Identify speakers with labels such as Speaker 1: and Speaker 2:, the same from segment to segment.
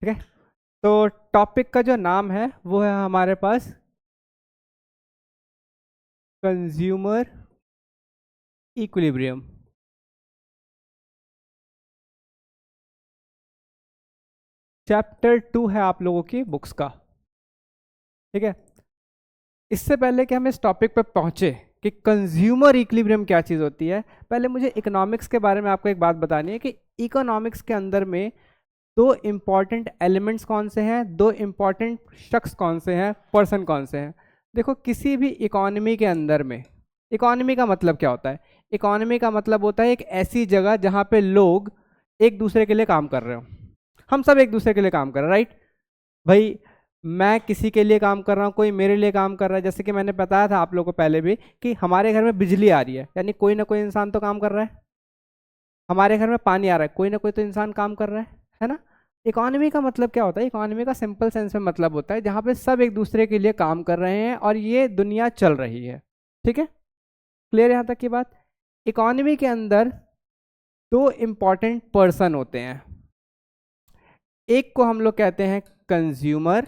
Speaker 1: ठीक है। तो टॉपिक का जो नाम है वो है हमारे पास कंज्यूमर इक्विलिब्रियम। चैप्टर 2 है आप लोगों की बुक्स का। ठीक है। इससे पहले कि हम इस टॉपिक पे पहुंचे कि कंज्यूमर इक्विलिब्रियम क्या चीज़ होती है, पहले मुझे इकोनॉमिक्स के बारे में आपको एक बात बतानी है कि इकोनॉमिक्स के अंदर में दो इम्पॉर्टेंट एलिमेंट्स कौन से हैं, दो इम्पॉर्टेंट शख्स कौन से हैं, पर्सन कौन से हैं। देखो, किसी भी इकोनॉमी के अंदर में, इकोनॉमी का मतलब क्या होता है? इकोनॉमी का मतलब होता है एक ऐसी जगह जहाँ पे लोग एक दूसरे के लिए काम कर रहे हो। हम सब एक दूसरे के लिए काम कर रहे हैं, राइट भाई? मैं किसी के लिए काम कर रहा हूँ, कोई मेरे लिए काम कर रहा है। जैसे कि मैंने बताया था आप लोगों को पहले भी कि हमारे घर में बिजली आ रही है, यानी कोई ना कोई इंसान तो काम कर रहा है। हमारे घर में पानी आ रहा है, कोई ना कोई तो इंसान काम कर रहा है ना? इकोनॉमी का मतलब क्या होता है? इकोनॉमी का सिंपल सेंस में मतलब होता है जहाँ पे सब एक दूसरे के लिए काम कर रहे हैं और ये दुनिया चल रही है। ठीक है, क्लियर यहाँ तक की बात? इकोनॉमी के अंदर दो इम्पॉर्टेंट पर्सन होते हैं। एक को हम लोग कहते हैं कंज्यूमर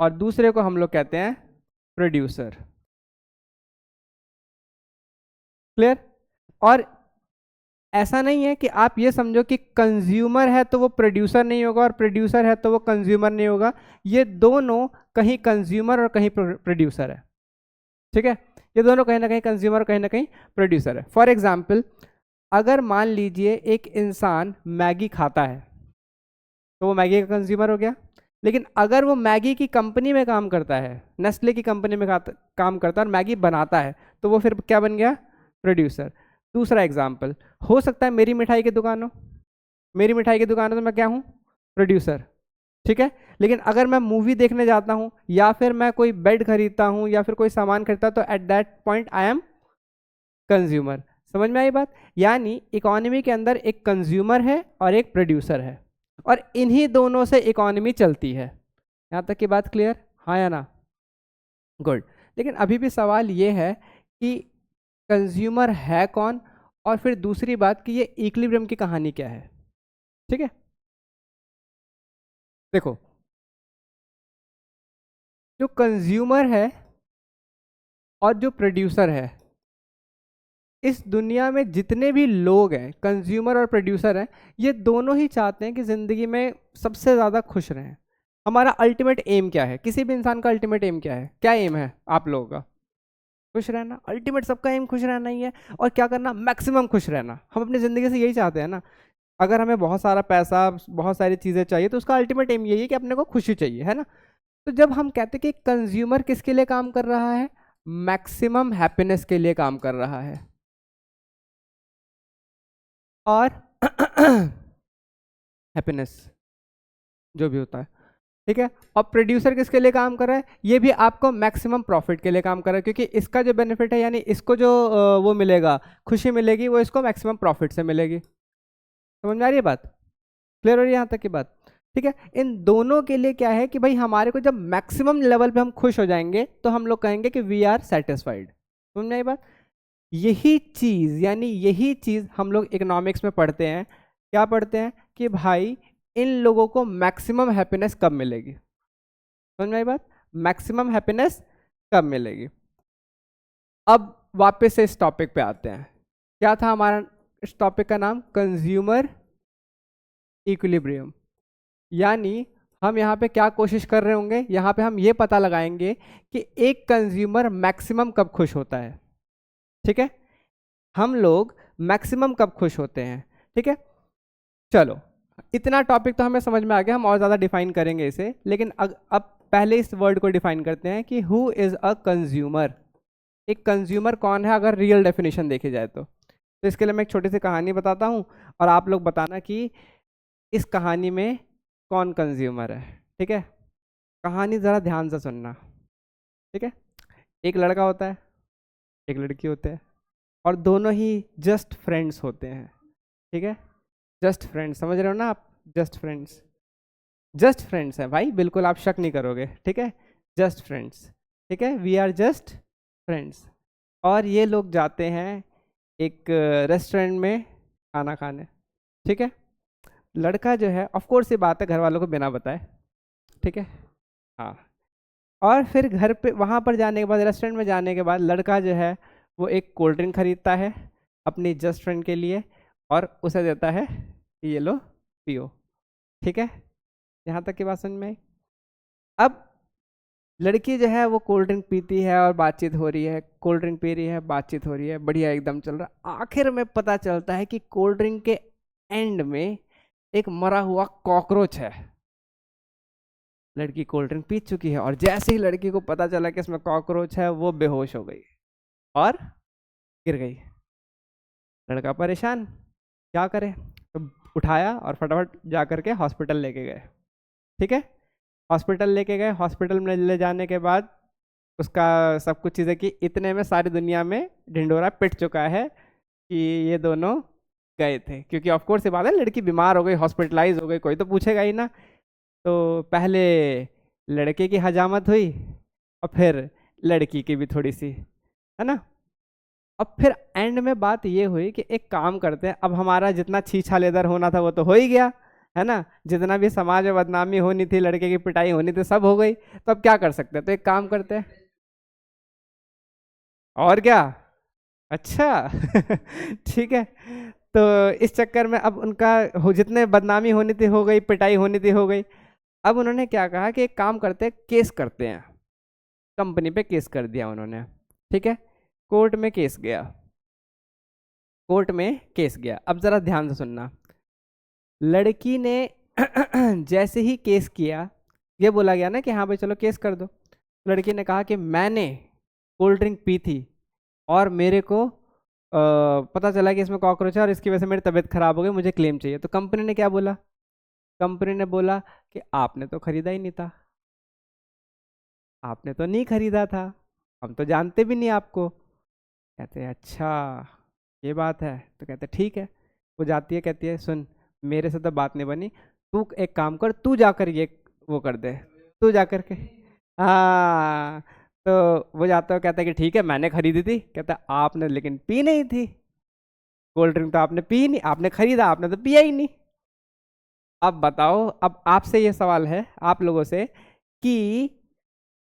Speaker 1: और दूसरे को हम लोग कहते हैं प्रोड्यूसर। क्लियर? और ऐसा नहीं है कि आप ये समझो कि कंज्यूमर है तो वो प्रोड्यूसर नहीं होगा और प्रोड्यूसर है तो वो कंज्यूमर नहीं होगा। ये दोनों कहीं कंज्यूमर और कहीं प्रोड्यूसर है। ठीक है, ये दोनों कहीं ना कहीं कंज्यूमर और कहीं ना कहीं प्रोड्यूसर है। फॉर एग्जाम्पल, अगर मान लीजिए एक इंसान मैगी खाता है तो वो मैगी का कंज्यूमर हो गया। लेकिन अगर वो मैगी की कंपनी में काम करता है, नेस्ले की कंपनी में काम करता है और मैगी बनाता है, तो वो फिर क्या बन गया? प्रोड्यूसर। दूसरा एग्जाम्पल, हो सकता है मेरी मिठाई की दुकान हो, मेरी मिठाई की दुकान है तो मैं क्या हूँ? प्रोड्यूसर। ठीक है। लेकिन अगर मैं मूवी देखने जाता हूँ या फिर मैं कोई बेड खरीदता हूँ या फिर कोई सामान खरीदता तो at that point I am consumer. समझ में आई बात? यानी इकोनॉमी के अंदर एक कंज्यूमर है और एक प्रोड्यूसर है और इन्हीं दोनों से इकोनॉमी चलती है। यहाँ तक की बात क्लियर? हाँ या ना? गुड। लेकिन अभी भी सवाल ये है कि कंज्यूमर है कौन, और फिर दूसरी बात कि ये इक्विलिब्रियम की कहानी क्या है। ठीक है, देखो, जो कंज्यूमर है और जो प्रोड्यूसर है, इस दुनिया में जितने भी लोग हैं, कंज्यूमर और प्रोड्यूसर हैं, ये दोनों ही चाहते हैं कि ज़िंदगी में सबसे ज़्यादा खुश रहें। हमारा अल्टीमेट एम क्या है? किसी भी इंसान का अल्टीमेट एम क्या है? क्या एम है आप लोगों का? खुश रहना। अल्टीमेट सबका एम खुश रहना ही है। और क्या करना? मैक्सिमम खुश रहना। हम अपनी ज़िंदगी से यही चाहते हैं ना। अगर हमें बहुत सारा पैसा, बहुत सारी चीज़ें चाहिए तो उसका अल्टीमेट एम यही है कि अपने को खुशी चाहिए, है ना? तो जब हम कहते हैं कि कंज्यूमर किसके लिए काम कर रहा है? मैक्सिमम हैप्पीनेस के लिए काम कर रहा है। और हैप्पीनेस जो भी होता है, ठीक है। और प्रोड्यूसर किसके लिए काम कर रहा है? ये भी आपको मैक्सिमम प्रॉफिट के लिए काम कर रहा है, क्योंकि इसका जो बेनिफिट है, यानी इसको जो वो मिलेगा, खुशी मिलेगी, वो इसको मैक्सिमम प्रॉफिट से मिलेगी। समझ में आ रही है बात? क्लियर हो रही है यहाँ तक की बात? ठीक है। इन दोनों के लिए क्या है कि भाई हमारे को जब मैक्सिमम लेवल पे हम खुश हो जाएंगे तो हम लोग कहेंगे कि वी आर सेटिस्फाइड। समझ में आई बात? यही चीज़, यानी यही चीज़ हम लोग इकोनॉमिक्स में पढ़ते हैं। क्या पढ़ते हैं? कि भाई इन लोगों को मैक्सिमम हैप्पीनेस कब मिलेगी। समझ में आई बात? मैक्सिमम हैप्पीनेस कब मिलेगी। अब वापस से इस टॉपिक पे आते हैं। क्या था हमारा इस टॉपिक का नाम? Consumer equilibrium. यानी हम यहाँ पे क्या कोशिश कर रहे होंगे? यहाँ पे हम ये पता लगाएंगे कि एक कंज्यूमर मैक्सिमम कब खुश होता है। ठीक है, हम लोग मैक्सिमम कब खुश होते हैं। ठीक है, चलो, इतना टॉपिक तो हमें समझ में आ गया। हम और ज़्यादा डिफाइन करेंगे इसे, लेकिन अब पहले इस वर्ड को डिफाइन करते हैं कि हु इज़ अ कंज्यूमर। एक कंज्यूमर कौन है अगर रियल डेफिनेशन देखी जाए तो इसके लिए मैं एक छोटी सी कहानी बताता हूँ और आप लोग बताना कि इस कहानी में कौन कंज्यूमर है। ठीक है, कहानी ज़रा ध्यान से सुनना। ठीक है, एक लड़का होता है, एक लड़की होते हैं और दोनों ही जस्ट फ्रेंड्स होते हैं। ठीक है, जस्ट फ्रेंड्स, समझ रहे हो ना आप? जस्ट फ्रेंड्स, जस्ट फ्रेंड्स है भाई, बिल्कुल आप शक नहीं करोगे। ठीक है, जस्ट फ्रेंड्स। ठीक है, वी आर जस्ट फ्रेंड्स। और ये लोग जाते हैं एक रेस्टोरेंट में खाना खाने। ठीक है, लड़का जो है ऑफ कोर्स ये बात है घर वालों को बिना बताए, ठीक है। हाँ, और फिर घर पे वहाँ पर जाने के बाद, रेस्टोरेंट में जाने के बाद, लड़का जो है वो एक कोल्ड ड्रिंक खरीदता है अपनी जस्ट फ्रेंड के लिए और उसे देता है कि ये लो पियो, ठीक है। यहाँ तक की बात समझ में आई। अब लड़की जो है वो कोल्ड ड्रिंक पीती है और बातचीत हो रही है, कोल्ड ड्रिंक पी रही है, बातचीत हो रही है, बढ़िया एकदम चल रहा। आखिर में पता चलता है कि कोल्ड ड्रिंक के एंड में एक मरा हुआ कॉकरोच है। लड़की कोल्ड ड्रिंक पी चुकी है और जैसे ही लड़की को पता चला कि इसमें कॉकरोच है, वो बेहोश हो गई और गिर गई। लड़का परेशान, क्या करे, तो उठाया और फटाफट जा करके हॉस्पिटल लेके गए, ठीक है। हॉस्पिटल लेके गए, हॉस्पिटल में ले जाने के बाद उसका सब कुछ चीज़ें की, इतने में सारी दुनिया में ढिंडोरा पिट चुका है कि ये दोनों गए थे। क्योंकि ऑफ कोर्स ये बात है, लड़की बीमार हो गई, हॉस्पिटलाइज हो गई, कोई तो पूछेगा ही ना। तो पहले लड़के की हजामत हुई और फिर लड़की की भी थोड़ी सी, है ना। अब फिर एंड में बात ये हुई कि एक काम करते हैं, अब हमारा जितना छीछा लेदर होना था वो तो हो ही गया, है ना। जितना भी समाज में बदनामी होनी थी, लड़के की पिटाई होनी थी, सब हो गई। तो अब क्या कर सकते हैं, तो एक काम करते हैं, और क्या। अच्छा ठीक है। तो इस चक्कर में अब उनका जितने बदनामी होनी थी हो गई, पिटाई होनी थी हो गई। अब उन्होंने क्या कहा कि एक काम करते हैं, केस करते हैं। कंपनी पे केस कर दिया उन्होंने, ठीक है। कोर्ट में केस गया, कोर्ट में केस गया। अब जरा ध्यान से सुनना। लड़की ने जैसे ही केस किया, ये बोला गया ना कि हाँ भाई चलो केस कर दो। लड़की ने कहा कि मैंने कोल्ड ड्रिंक पी थी और मेरे को पता चला कि इसमें कॉकरोच है और इसकी वजह से मेरी तबीयत खराब हो गई, मुझे क्लेम चाहिए। तो कंपनी ने क्या बोला, कंपनी ने बोला कि आपने तो खरीदा ही नहीं था, आपने तो नहीं खरीदा था, हम तो जानते भी नहीं आपको। कहते हैं अच्छा ये बात है, तो कहते हैं ठीक है। वो जाती है, कहती है सुन, मेरे से तो बात नहीं बनी, तू एक काम कर, तू जाकर ये वो कर दे, तू जाकर के। हाँ, तो वो जाता है, कहता है कि ठीक है मैंने खरीदी थी। कहता है आपने लेकिन पी नहीं थी, कोल्ड ड्रिंक तो आपने पी नहीं, आपने खरीदा, आपने तो पिया ही नहीं। अब बताओ, अब आपसे ये सवाल है आप लोगों से कि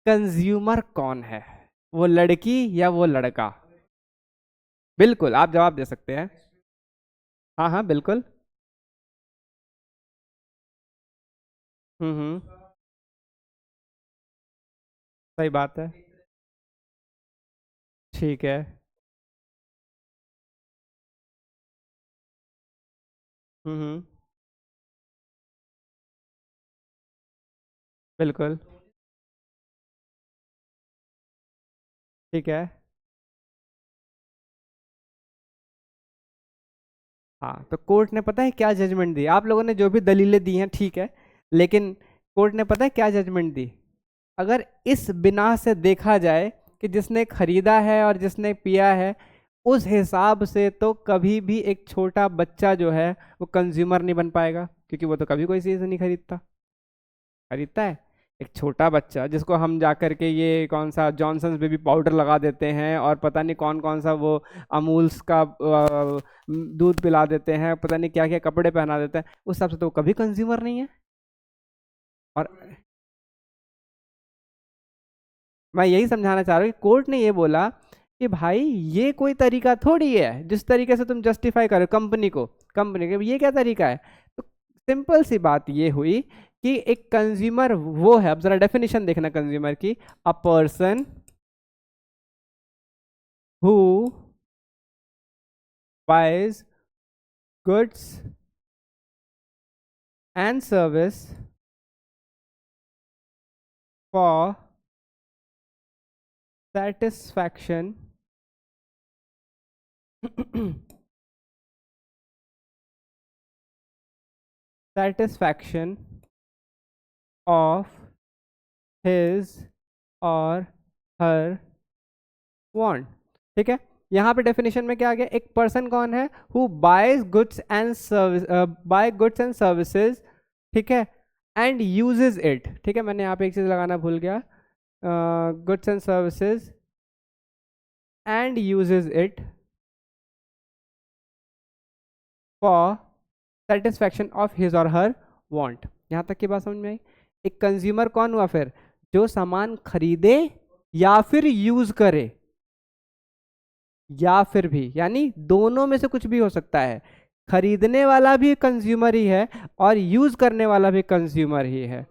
Speaker 1: कंज्यूमर कौन है, वो लड़की या वो लड़का। बिल्कुल आप जवाब दे सकते हैं। हाँ हाँ बिल्कुल। हम्म। सही बात है। ठीक है। हम्म। बिल्कुल। ठीक है। हाँ, तो कोर्ट ने पता है क्या जजमेंट दी, आप लोगों ने जो भी दलीलें दी हैं ठीक है, लेकिन कोर्ट ने पता है क्या जजमेंट दी। अगर इस बिना से देखा जाए कि जिसने खरीदा है और जिसने पिया है, उस हिसाब से तो कभी भी एक छोटा बच्चा जो है वो कंज्यूमर नहीं बन पाएगा, क्योंकि वो तो कभी कोई चीज़ नहीं खरीदता। खरीदता है एक छोटा बच्चा, जिसको हम जा कर के ये कौन सा जॉनसन्स बेबी पाउडर लगा देते हैं और पता नहीं कौन कौन सा वो अमूल्स का दूध पिला देते हैं, पता नहीं क्या क्या कपड़े पहना देते हैं, उस हिसाब से तो वो कभी कंज्यूमर नहीं है। और मैं यही समझाना चाह रहा हूँ कि कोर्ट ने ये बोला कि भाई ये कोई तरीका थोड़ी है जिस तरीके से तुम जस्टिफाई करो कंपनी के ये क्या तरीका है। तो सिंपल सी बात ये हुई कि एक कंज्यूमर वो है, अब जरा डेफिनेशन देखना कंज्यूमर की, a person who buys goods and service for satisfaction satisfaction of his or her want, ठीक है। यहाँ पे डेफिनेशन में क्या आ गया, एक पर्सन कौन है, who buys goods and service, buy goods and services, ठीक है, एंड यूजेस इट, ठीक है। मैंने यहाँ पे एक चीज लगाना भूल गया, goods and services and uses it for satisfaction of his और हर वांट। यहाँ तक की बात समझ में आई। एक कंज्यूमर कौन हुआ फिर? जो सामान खरीदे या फिर यूज करे, या फिर भी, यानी दोनों में से कुछ भी हो सकता है। खरीदने वाला भी कंज्यूमर ही है और यूज करने वाला भी कंज्यूमर ही है,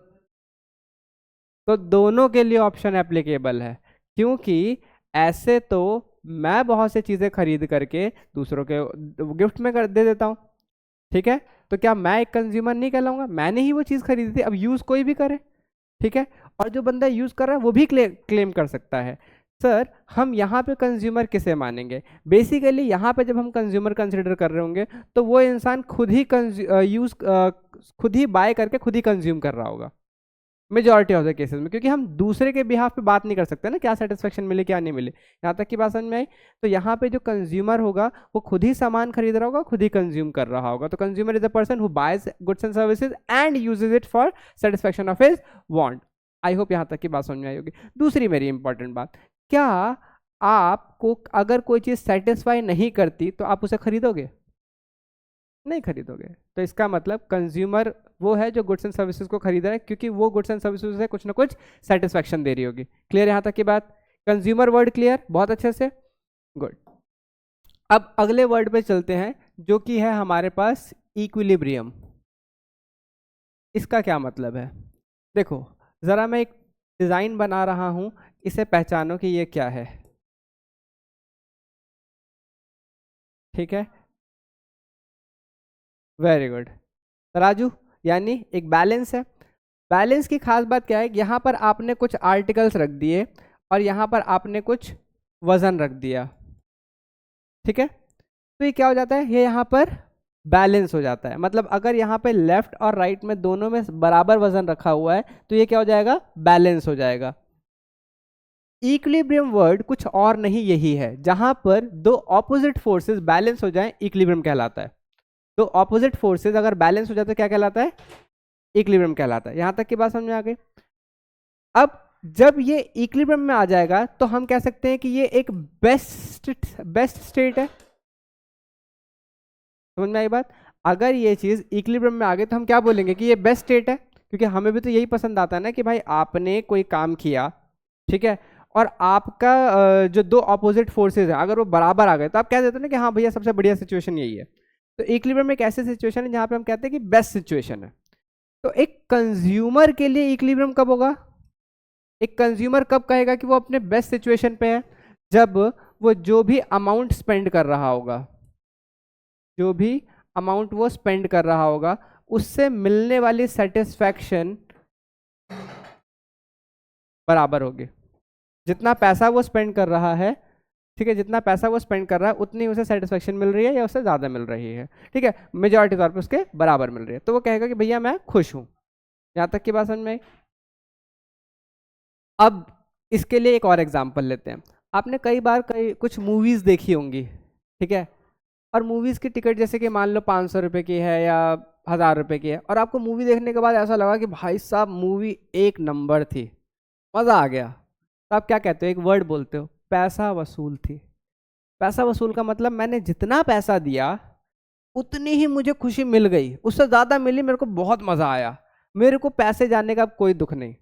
Speaker 1: तो दोनों के लिए ऑप्शन एप्लीकेबल है। क्योंकि ऐसे तो मैं बहुत सी चीजें खरीद करके दूसरों के गिफ्ट में दे देता हूँ, ठीक है, तो क्या मैं एक कंज्यूमर नहीं कहलाऊंगा? मैंने ही वो चीज खरीदी थी, अब यूज कोई भी करे, ठीक है, और जो बंदा यूज कर रहा है वो भी क्लेम कर सकता है। सर हम यहाँ पे कंज्यूमर किसे मानेंगे? बेसिकली यहाँ पे जब हम कंज्यूमर कंसिडर कर रहे होंगे तो वो इंसान खुद ही खुद ही बाय करके खुद ही कंज्यूम कर रहा होगा मेजॉरिटी ऑफ द केसेस में, क्योंकि हम दूसरे के बिहाफ पे बात नहीं कर सकते ना, क्या सेटिस्फेक्शन मिले क्या नहीं मिले। यहाँ तक की बात समझ में आई? तो यहाँ पे जो कंज्यूमर होगा वो खुद ही सामान खरीद रहा होगा, खुद ही कंज्यूम कर रहा होगा। तो consumer is a person who buys goods and services and uses it for satisfaction of his want. I hope यहाँ तक की बात समझ में आई होगी। दूसरी मेरी इंपॉर्टेंट बात, क्या आपको अगर कोई चीज़ सेटिस्फाई नहीं करती तो आप उसे खरीदोगे? नहीं खरीदोगे। तो इसका मतलब कंज्यूमर वो है जो गुड्स एंड सर्विसेज को खरीद रहा है, क्योंकि वो गुड्स एंड सर्विसेज से कुछ ना कुछ सेटिस्फेक्शन दे रही होगी। क्लियर यहाँ तक की बात? Consumer word clear? बहुत अच्छे से, गुड। अब अगले वर्ड पे चलते हैं जो कि है हमारे पास इक्विलिब्रियम। इसका क्या मतलब है? देखो जरा मैं एक डिजाइन बना रहा हूं, इसे पहचानो कि ये क्या है, ठीक है, वेरी गुड राजू। यानी एक बैलेंस है। बैलेंस की खास बात क्या है? यहाँ पर आपने कुछ आर्टिकल्स रख दिए और यहाँ पर आपने कुछ वजन रख दिया, ठीक है, तो ये क्या हो जाता है? ये यहाँ पर बैलेंस हो जाता है। मतलब अगर यहाँ पे लेफ्ट और राइट में दोनों में बराबर वजन रखा हुआ है तो ये क्या हो जाएगा? बैलेंस हो जाएगा। इक्विलिब्रियम वर्ड कुछ और नहीं यही है, जहां पर दो ऑपोजिट फोर्सेस बैलेंस हो जाएं इक्विलिब्रियम कहलाता है। तो ऑपोजिट फोर्सेस अगर बैलेंस हो जाए तो क्या कहलाता है? इक्विलिब्रियम कहलाता है। यहां तक की बात समझ में आ गई? अब जब ये इक्विलिब्रियम में आ जाएगा तो हम कह सकते हैं कि ये एक बेस्ट स्टेट है। समझ में आई बात? अगर ये चीज इक्विलिब्रियम में आ गई तो हम क्या बोलेंगे कि ये बेस्ट स्टेट है, क्योंकि हमें भी तो यही पसंद आता है ना कि भाई आपने कोई काम किया, ठीक है, और आपका जो दो अपोजिट फोर्सेज है अगर वो बराबर आ गए तो आप कह देते हैं ना कि हाँ भैया सबसे बढ़िया सिचुएशन यही है। तो इक्विलिब्रियम एक ऐसी सिचुएशन है जहां पे हम कहते हैं कि बेस्ट सिचुएशन है। तो एक कंज्यूमर के लिए इक्विलिब्रियम कब होगा? एक कंज्यूमर कब कहेगा कि वो अपने बेस्ट सिचुएशन पे है? जब वो जो भी अमाउंट स्पेंड कर रहा होगा, जो भी अमाउंट वो स्पेंड कर रहा होगा उससे मिलने वाली सेटिस्फैक्शन बराबर होगी। जितना पैसा वो स्पेंड कर रहा है, ठीक है, जितना पैसा वो स्पेंड कर रहा है उतनी उसे सेटिस्फेक्शन मिल रही है या उससे ज़्यादा मिल रही है, ठीक है, मेजॉरिटी तौर पे उसके बराबर मिल रही है, तो वो कहेगा कि भैया मैं खुश हूँ। यहाँ तक की बात समझ में आई? अब इसके लिए एक और एग्जांपल लेते हैं। आपने कई बार कुछ मूवीज़ देखी होंगी, ठीक है, और मूवीज़ की टिकट जैसे कि मान लो 500 रुपये की है या 1000 रुपये की है, और आपको मूवी देखने के बाद ऐसा लगा कि भाई साहब मूवी एक नंबर थी, मज़ा आ गया, तो आप क्या कहते हो? एक वर्ड बोलते हो, पैसा वसूल थी। पैसा वसूल का मतलब मैंने जितना पैसा दिया उतनी ही मुझे खुशी मिल गई, उससे ज़्यादा मिली, मेरे को बहुत मज़ा आया, मेरे को पैसे जाने का कोई दुख नहीं।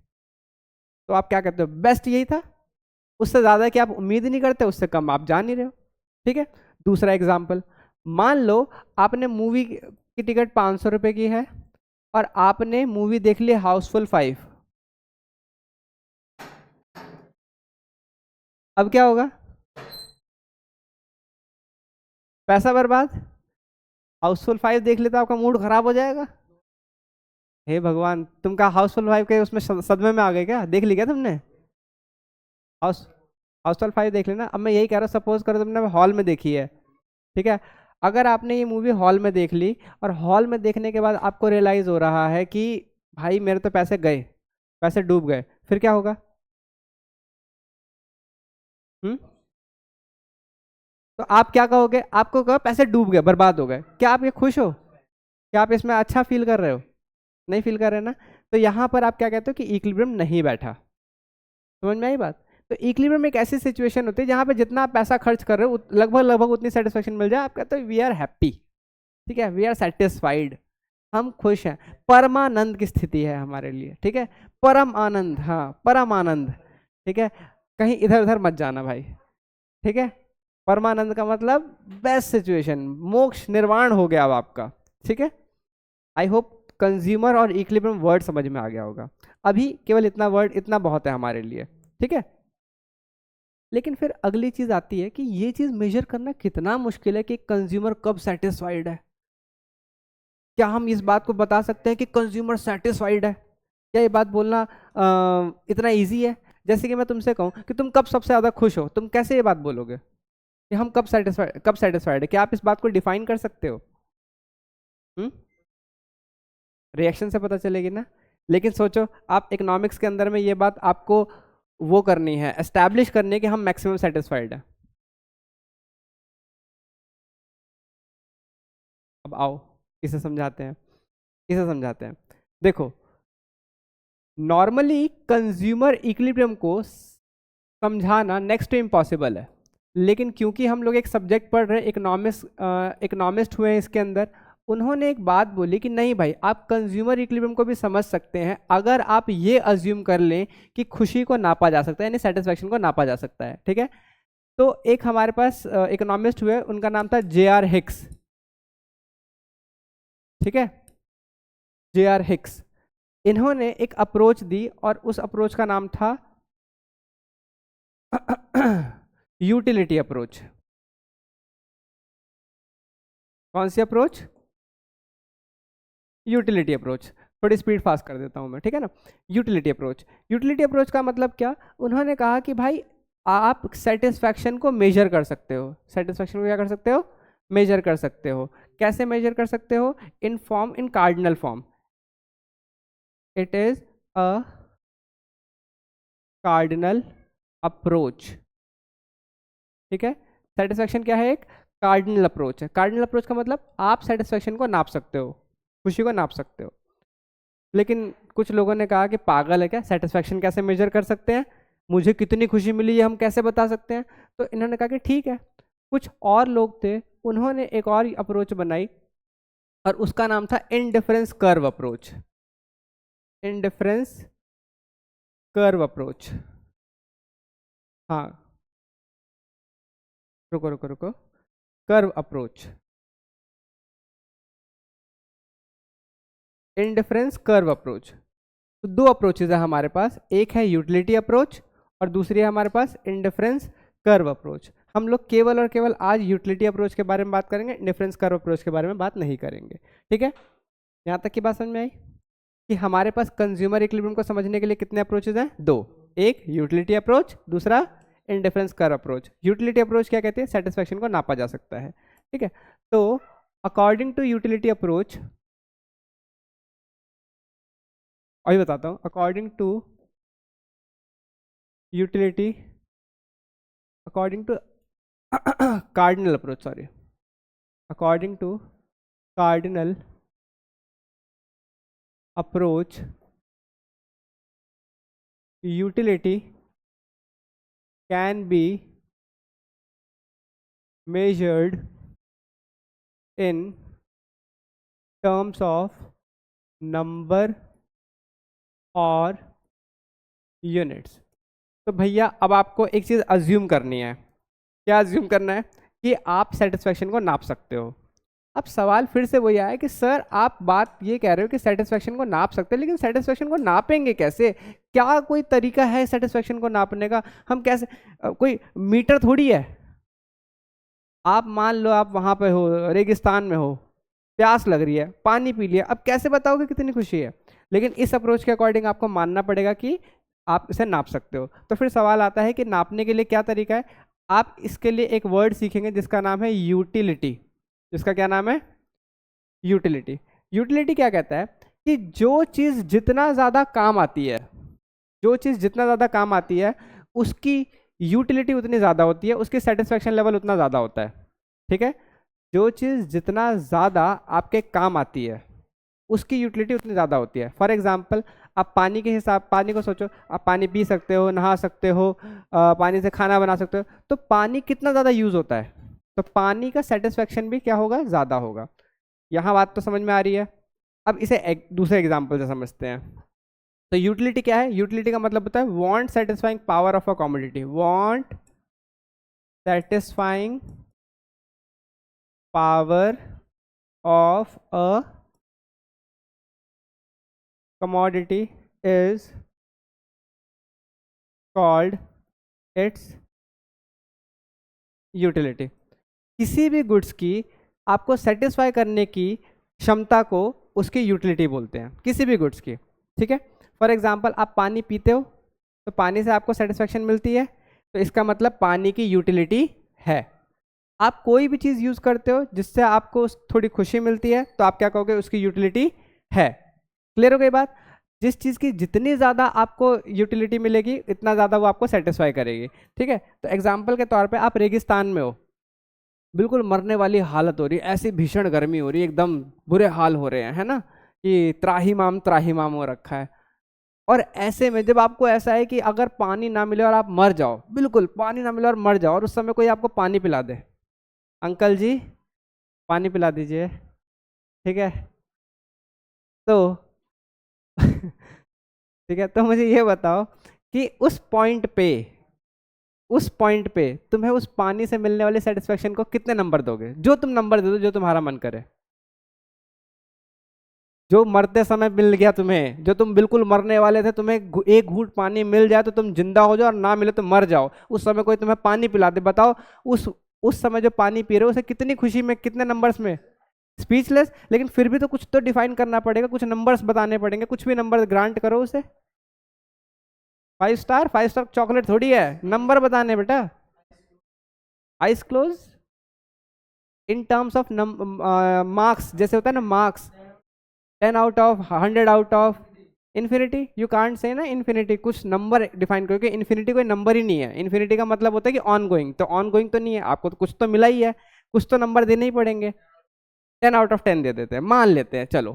Speaker 1: तो आप क्या कहते हो? बेस्ट यही था। उससे ज़्यादा कि आप उम्मीद ही नहीं करते, उससे कम आप जान नहीं रहे हो, ठीक है। दूसरा एग्जाम्पल, मान लो आपने मूवी की टिकट 500 रुपये की है और आपने मूवी देख ली हाउसफुल 5। अब क्या होगा? पैसा बर्बाद। हाउसफुल 5 देख लेता आपका मूड खराब हो जाएगा। हे भगवान, तुम क्या हाउसफुल 5 के उसमें सदमे में आ गए क्या? देख ली क्या तुमने? हाउस हाउसफुल 5 देख लेना। अब मैं यही कह रहा हूँ, सपोज करो तुमने हॉल में देखी है, ठीक है, अगर आपने ये मूवी हॉल में देख ली और हॉल में देखने के बाद आपको रियलाइज हो रहा है कि भाई मेरे तो पैसे गए, पैसे डूब गए, फिर क्या होगा? हम्म, तो आप क्या कहोगे? आपको कहो पैसे डूब गए, बर्बाद हो गए, क्या आप ये खुश हो? क्या आप इसमें अच्छा फील कर रहे हो? नहीं फील कर रहे ना। तो यहाँ पर आप क्या कहते हो कि इक्विलिब्रियम नहीं बैठा। समझ में आई बात? तो इक्विलिब्रियम एक ऐसी सिचुएशन होती है जहाँ पे जितना आप पैसा खर्च कर रहे हो लगभग लगभग उतनी सेटिस्फेक्शन मिल जाए, आप कहते हो वी आर हैप्पी। ठीक है, वी आर सेटिस्फाइड, हम खुश हैं, परमानंद की स्थिति है हमारे लिए, ठीक है, परम आनंद, हाँ परम आनंद, ठीक है, कहीं इधर उधर मत जाना भाई, ठीक है, परमानंद का मतलब बेस्ट सिचुएशन, मोक्ष निर्वाण हो गया अब आपका, ठीक है। आई होप कंज्यूमर और इक्विलिब्रियम वर्ड समझ में आ गया होगा, अभी केवल इतना वर्ड इतना बहुत है हमारे लिए, ठीक है। लेकिन फिर अगली चीज आती है कि ये चीज मेजर करना कितना मुश्किल है कि कंज्यूमर कब सेटिस्फाइड है। क्या हम इस बात को बता सकते हैं कि कंज्यूमर सेटिस्फाइड है? क्या ये बात बोलना इतना इजी है? जैसे कि मैं तुमसे कहूँ कि तुम कब सबसे ज़्यादा खुश हो, तुम कैसे ये बात बोलोगे कि हम कब सेटिस्फाइड है? क्या आप इस बात को डिफाइन कर सकते हो? रिएक्शन से पता चलेगी ना। लेकिन सोचो आप इकोनॉमिक्स के अंदर में ये बात आपको वो करनी है, एस्टैब्लिश करनी है कि हम मैक्सिमम सेटिस्फाइड है। अब आओ इसे समझाते हैं, इसे समझाते हैं। देखो नॉर्मली कंज्यूमर इक्विलिब्रियम को समझाना नेक्स्ट टू इम्पॉसिबल है, लेकिन क्योंकि हम लोग एक सब्जेक्ट पढ़ रहे हैं, इकोनॉमिस्ट हुए हैं इसके अंदर, उन्होंने एक बात बोली कि नहीं भाई आप कंज्यूमर इक्विलिब्रियम को भी समझ सकते हैं अगर आप ये अज्यूम कर लें कि खुशी को नापा जा सकता है, यानी सेटिस्फैक्शन को नापा जा सकता है, ठीक है। तो एक हमारे पास इकोनॉमिस्ट हुए, उनका नाम था J.R. हिक्स, ठीक है, J.R. हिक्स। इन्होंने एक अप्रोच दी और उस अप्रोच का नाम था यूटिलिटी अप्रोच। कौन सी अप्रोच? Utility approach. थोड़ी स्पीड फास्ट कर देता हूं मैं, ठीक है ना। यूटिलिटी अप्रोच, यूटिलिटी अप्रोच का मतलब क्या? उन्होंने कहा कि भाई आप सेटिस्फैक्शन को मेजर कर सकते हो। सेटिस्फैक्शन को क्या कर सकते हो? मेजर कर सकते हो। कैसे मेजर कर सकते हो? In form, in cardinal form. It is a cardinal approach, ठीक है। सेटिस्फैक्शन क्या है? एक कार्डिनल अप्रोच है। कार्डिनल अप्रोच का मतलब आप सेटिस्फैक्शन को नाप सकते हो, खुशी को नाप सकते हो। लेकिन कुछ लोगों ने कहा कि पागल है क्या, सेटिस्फैक्शन कैसे मेजर कर सकते हैं, मुझे कितनी खुशी मिली ये हम कैसे बता सकते हैं? तो इन्होंने कहा कि ठीक है। कुछ और लोग थे, उन्होंने एक और अप्रोच बनाई और उसका नाम था indifference curve approach. Indifference curve approach, हाँ रुको रुको रुको, curve approach, indifference curve approach. तो दो अप्रोचेज है हमारे पास, एक है यूटिलिटी अप्रोच और दूसरी है हमारे पास इंडिफरेंस कर्व अप्रोच। हम लोग केवल और केवल आज यूटिलिटी अप्रोच के बारे में बात करेंगे, इंडिफरेंस कर्व अप्रोच के बारे में बात नहीं करेंगे, ठीक है। यहाँ तक की बात समझ में आई कि हमारे पास कंज्यूमर इक्विलिब्रियम को समझने के लिए कितने अप्रोचेज हैं? दो, एक यूटिलिटी अप्रोच, दूसरा indifference curve approach. Utility approach क्या कहते हैं? सेटिस्फैक्शन को नापा जा सकता है, ठीक है। तो अकॉर्डिंग टू यूटिलिटी अप्रोच, अभी बताता हूँ, according to utility, according to cardinal approach, sorry, according to cardinal approach, utility can be measured in terms of number और यूनिट्स। तो भैया अब आपको एक चीज़ अज्यूम करनी है। क्या अज्यूम करना है? कि आप सेटिस्फैक्शन को नाप सकते हो। अब सवाल फिर से वही आया कि सर आप बात ये कह रहे हो कि सेटिस्फैक्शन को नाप सकते हैं, लेकिन सेटिस्फैक्शन को नापेंगे कैसे? क्या कोई तरीका है सेटिस्फैक्शन को नापने का? हम कैसे, कोई मीटर थोड़ी है। आप मान लो आप वहाँ पे हो, रेगिस्तान में हो, प्यास लग रही है, पानी पी लिया, अब कैसे बताओगे कितनी खुशी है? लेकिन इस अप्रोच के अकॉर्डिंग आपको मानना पड़ेगा कि आप इसे नाप सकते हो। तो फिर सवाल आता है कि नापने के लिए क्या तरीका है? आप इसके लिए एक वर्ड सीखेंगे जिसका नाम है यूटिलिटी। जिसका क्या नाम है? यूटिलिटी। यूटिलिटी क्या कहता है कि जो चीज़ जितना ज़्यादा काम आती है, जो चीज़ जितना ज़्यादा काम आती है उसकी यूटिलिटी उतनी ज़्यादा होती है, उसकी सेटिस्फैक्शन लेवल उतना ज़्यादा होता है, ठीक है। जो चीज़ जितना ज़्यादा आपके काम आती है उसकी यूटिलिटी उतनी ज़्यादा होती है। फॉर एग्जाम्पल आप पानी के हिसाब, पानी को सोचो, आप पानी पी सकते हो, नहा सकते हो, पानी से खाना बना सकते हो, तो पानी कितना ज़्यादा यूज़ होता है, तो पानी का सेटिस्फैक्शन भी क्या होगा? ज़्यादा होगा। यहाँ बात तो समझ में आ रही है। अब इसे एक दूसरे एग्जाम्पल से समझते हैं। तो यूटिलिटी क्या है? यूटिलिटी का मतलब होता है want satisfying power of a commodity, want satisfying power of a commodity is called its utility। किसी भी गुड्स की आपको सेटिस्फाई करने की क्षमता को उसकी यूटिलिटी बोलते हैं, किसी भी गुड्स की। ठीक है, फॉर एग्जांपल आप पानी पीते हो तो पानी से आपको सेटिस्फेक्शन मिलती है, तो इसका मतलब पानी की यूटिलिटी है। आप कोई भी चीज़ यूज़ करते हो जिससे आपको थोड़ी खुशी मिलती है, तो आप क्या कहोगे? उसकी यूटिलिटी है। क्लियर हो गई बात? जिस चीज़ की जितनी ज़्यादा आपको यूटिलिटी मिलेगी इतना ज़्यादा वो आपको सेटिस्फाई करेगी। ठीक है, तो एग्जाम्पल के तौर पे आप रेगिस्तान में हो, बिल्कुल मरने वाली हालत हो रही है, ऐसी भीषण गर्मी हो रही है, एकदम बुरे हाल हो रहे हैं, है ना, कि त्राहिमाम हो रखा है। और ऐसे में जब आपको ऐसा है कि अगर पानी ना मिले और आप मर जाओ, बिल्कुल पानी ना मिले और मर जाओ, और उस समय कोई आपको पानी पिला दे, अंकल जी पानी पिला दीजिए, ठीक है, तो ठीक है, तो मुझे ये बताओ कि उस पॉइंट पे तुम्हें उस पानी से मिलने वाले सेटिस्फेक्शन को कितने नंबर दोगे? जो तुम नंबर दे दो, जो तुम्हारा मन करे। जो मरते समय मिल गया तुम्हें, जो तुम बिल्कुल मरने वाले थे, तुम्हें एक घूंट पानी मिल जाए तो तुम जिंदा हो जाओ, और ना मिले तो मर जाओ, उस समय कोई तुम्हें पानी पिला दे, बताओ उस समय जो पानी पी रहे हो उसे कितनी खुशी में, कितने नंबर्स में? स्पीचलेस। लेकिन फिर भी तो कुछ तो डिफाइन करना पड़ेगा, कुछ नंबर्स बताने पड़ेंगे, कुछ भी नंबर ग्रांट करो उसे। 5 स्टार? 5 स्टार चॉकलेट थोड़ी है, नंबर बताने बेटा। Eyes close. In terms of marks, जैसे होता है ना marks, 10 out of 100 out of infinity, you can't say ना इन्फिनिटी, कुछ नंबर डिफाइन करो, क्योंकि इन्फिनिटी कोई नंबर ही नहीं है। इन्फिनिटी का मतलब होता है कि ऑन गोइंग, तो ऑन गोइंग तो नहीं है, आपको तो कुछ तो मिला ही है, कुछ तो नंबर देने ही पड़ेंगे। 10 आउट ऑफ 10 दे देते हैं, मान लेते हैं, चलो।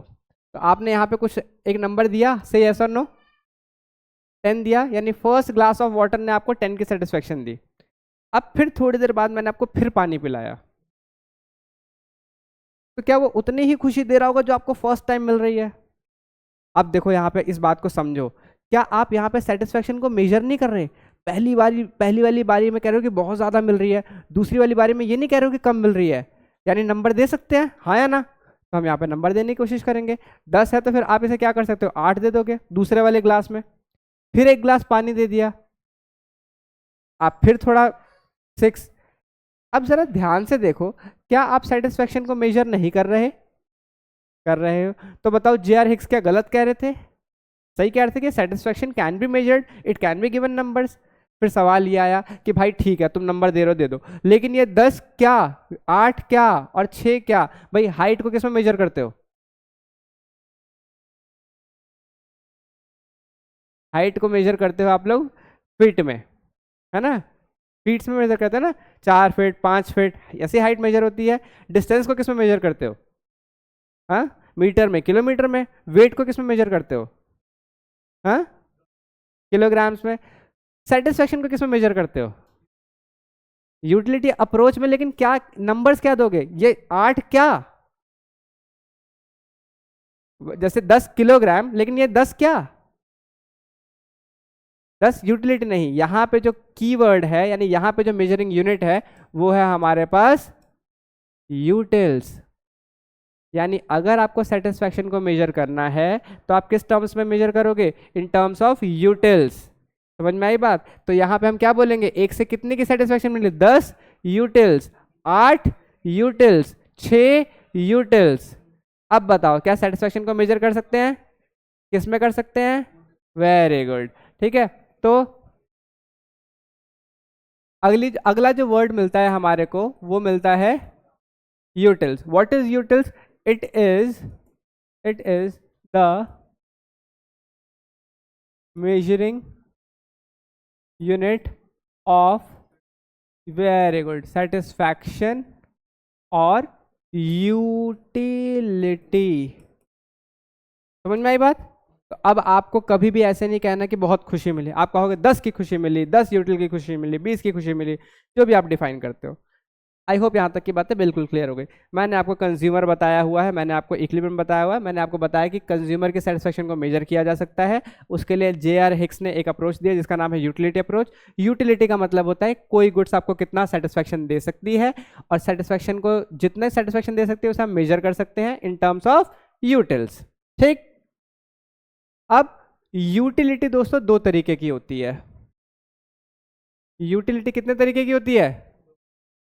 Speaker 1: तो आपने यहाँ पे कुछ एक नंबर दिया, से यस और नो, 10 दिया, यानी फर्स्ट ग्लास ऑफ वाटर ने आपको 10 की सेटिस्फेक्शन दी। अब फिर थोड़ी देर बाद मैंने आपको फिर पानी पिलाया, तो क्या वो उतनी ही खुशी दे रहा होगा जो आपको फर्स्ट टाइम मिल रही है? अब देखो यहाँ पे इस बात को समझो, क्या आप यहाँ पे सेटिस्फेक्शन को मेजर नहीं कर रहे? पहली वाली बारी में कह रहे हो कि बहुत ज़्यादा मिल रही है, दूसरी वाली बारी में ये नहीं कह रहे हो कि कम मिल रही है, यानी नंबर दे सकते हैं, हाँ या ना? तो हम यहाँ पे नंबर देने की कोशिश करेंगे। 10 है तो फिर आप इसे क्या कर सकते हो? 8 दे दोगे दूसरे वाले ग्लास में। फिर एक ग्लास पानी दे दिया, आप फिर थोड़ा 6। अब जरा ध्यान से देखो, क्या आप सेटिस्फेक्शन को मेजर नहीं कर रहे? कर रहे हो। तो बताओ जे.आर. हिक्स क्या गलत कह रहे थे? सही कह रहे थे कि satisfaction can be measured, it can be given numbers. फिर सवाल ये आया कि भाई ठीक है तुम नंबर दे रहे हो दे दो, लेकिन ये 10 क्या, 8 क्या और 6 क्या? भाई हाइट को किसमें मेजर करते हो? हाइट को मेजर करते हो आप लोग फीट में, है ना? फीट्स में मेजर करते हैं ना, 4 फीट 5 फीट ऐसी हाइट मेजर होती है। डिस्टेंस को किसमें मेजर करते हो? हाँ, मीटर में, किलोमीटर में। वेट को किसमें मेजर करते हो? हाँ, किलोग्राम्स में। सेटिस्फेक्शन को किसमें मेजर करते हो? यूटिलिटी अप्रोच में। लेकिन क्या नंबर्स क्या दोगे? ये 8 क्या, जैसे 10 किलोग्राम, लेकिन ये 10 क्या, 10 यूटिलिटी नहीं। यहाँ पे जो कीवर्ड है, यानी यहाँ पे जो मेजरिंग यूनिट है, वो है हमारे पास यूटिल्स। यानी अगर आपको सेटिस्फेक्शन को मेजर करना है तो आप किस टर्म्स में मेजर करोगे? In terms of utils. समझ में आई बात? तो यहाँ पे हम क्या बोलेंगे? एक से कितने की सेटिस्फेक्शन मिली? 10 यूटिल्स, 8 यूटिल्स, 6 यूटिल्स। अब बताओ क्या सेटिस्फेक्शन को मेजर कर सकते हैं? किस में कर सकते हैं? Very good. ठीक है, तो अगला जो वर्ड मिलता है हमारे को, वो मिलता है utils. What is utils? it is the measuring unit of, very good, satisfaction और यूटिलिटी। समझ में आई बात? तो अब आपको कभी भी ऐसे नहीं कहना कि बहुत खुशी मिली, आप कहोगे 10 की खुशी मिली, 10 यूटिल की खुशी मिली, 20 की खुशी मिली, जो भी आप डिफाइन करते हो। आई होप यहाँ तक की बातें बिल्कुल क्लियर हो गई। मैंने आपको कंज्यूमर बताया हुआ है, मैंने आपको इक्विलिब्रियम बताया हुआ है, मैंने आपको बताया कि कंज्यूमर की सेटिस्फेक्शन को मेजर किया जा सकता है। उसके लिए जे.आर. हिक्स ने एक अप्रोच दिया जिसका नाम है यूटिलिटी अप्रोच। यूटिलिटी का मतलब होता है कोई गुड्स आपको कितना सेटिस्फेक्शन दे सकती है, और सेटिस्फेक्शन को जितने सेटिस्फेक्शन दे सकती है उसे हम मेजर कर सकते हैं इन टर्म्स ऑफ यूटिल्स। ठीक, अब यूटिलिटी दोस्तों दो तरीके की होती है। यूटिलिटी कितने तरीके की होती है?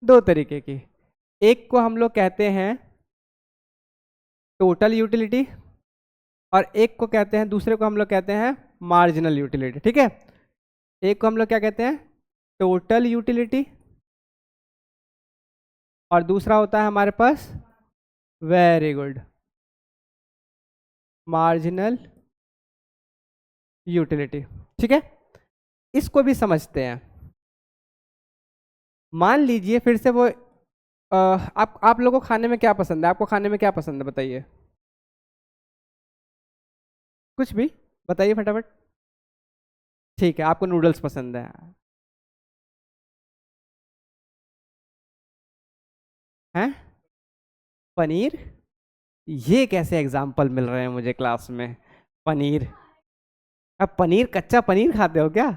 Speaker 1: दो तरीके की। एक को हम लोग कहते हैं टोटल यूटिलिटी, और एक को कहते हैं, दूसरे को हम लोग कहते हैं मार्जिनल यूटिलिटी। ठीक है, एक को हम लोग क्या कहते हैं? टोटल यूटिलिटी, और दूसरा होता है हमारे पास, वेरी गुड, मार्जिनल यूटिलिटी। ठीक है, इसको भी समझते हैं। मान लीजिए फिर से वो आप लोगों को खाने में क्या पसंद है? आपको खाने में क्या पसंद है बताइए, कुछ भी बताइए फटाफट। ठीक है, आपको नूडल्स पसंद है। हैं? पनीर? ये कैसे एग्जाम्पल मिल रहे हैं मुझे क्लास में? पनीर? अब पनीर, कच्चा पनीर खाते हो क्या?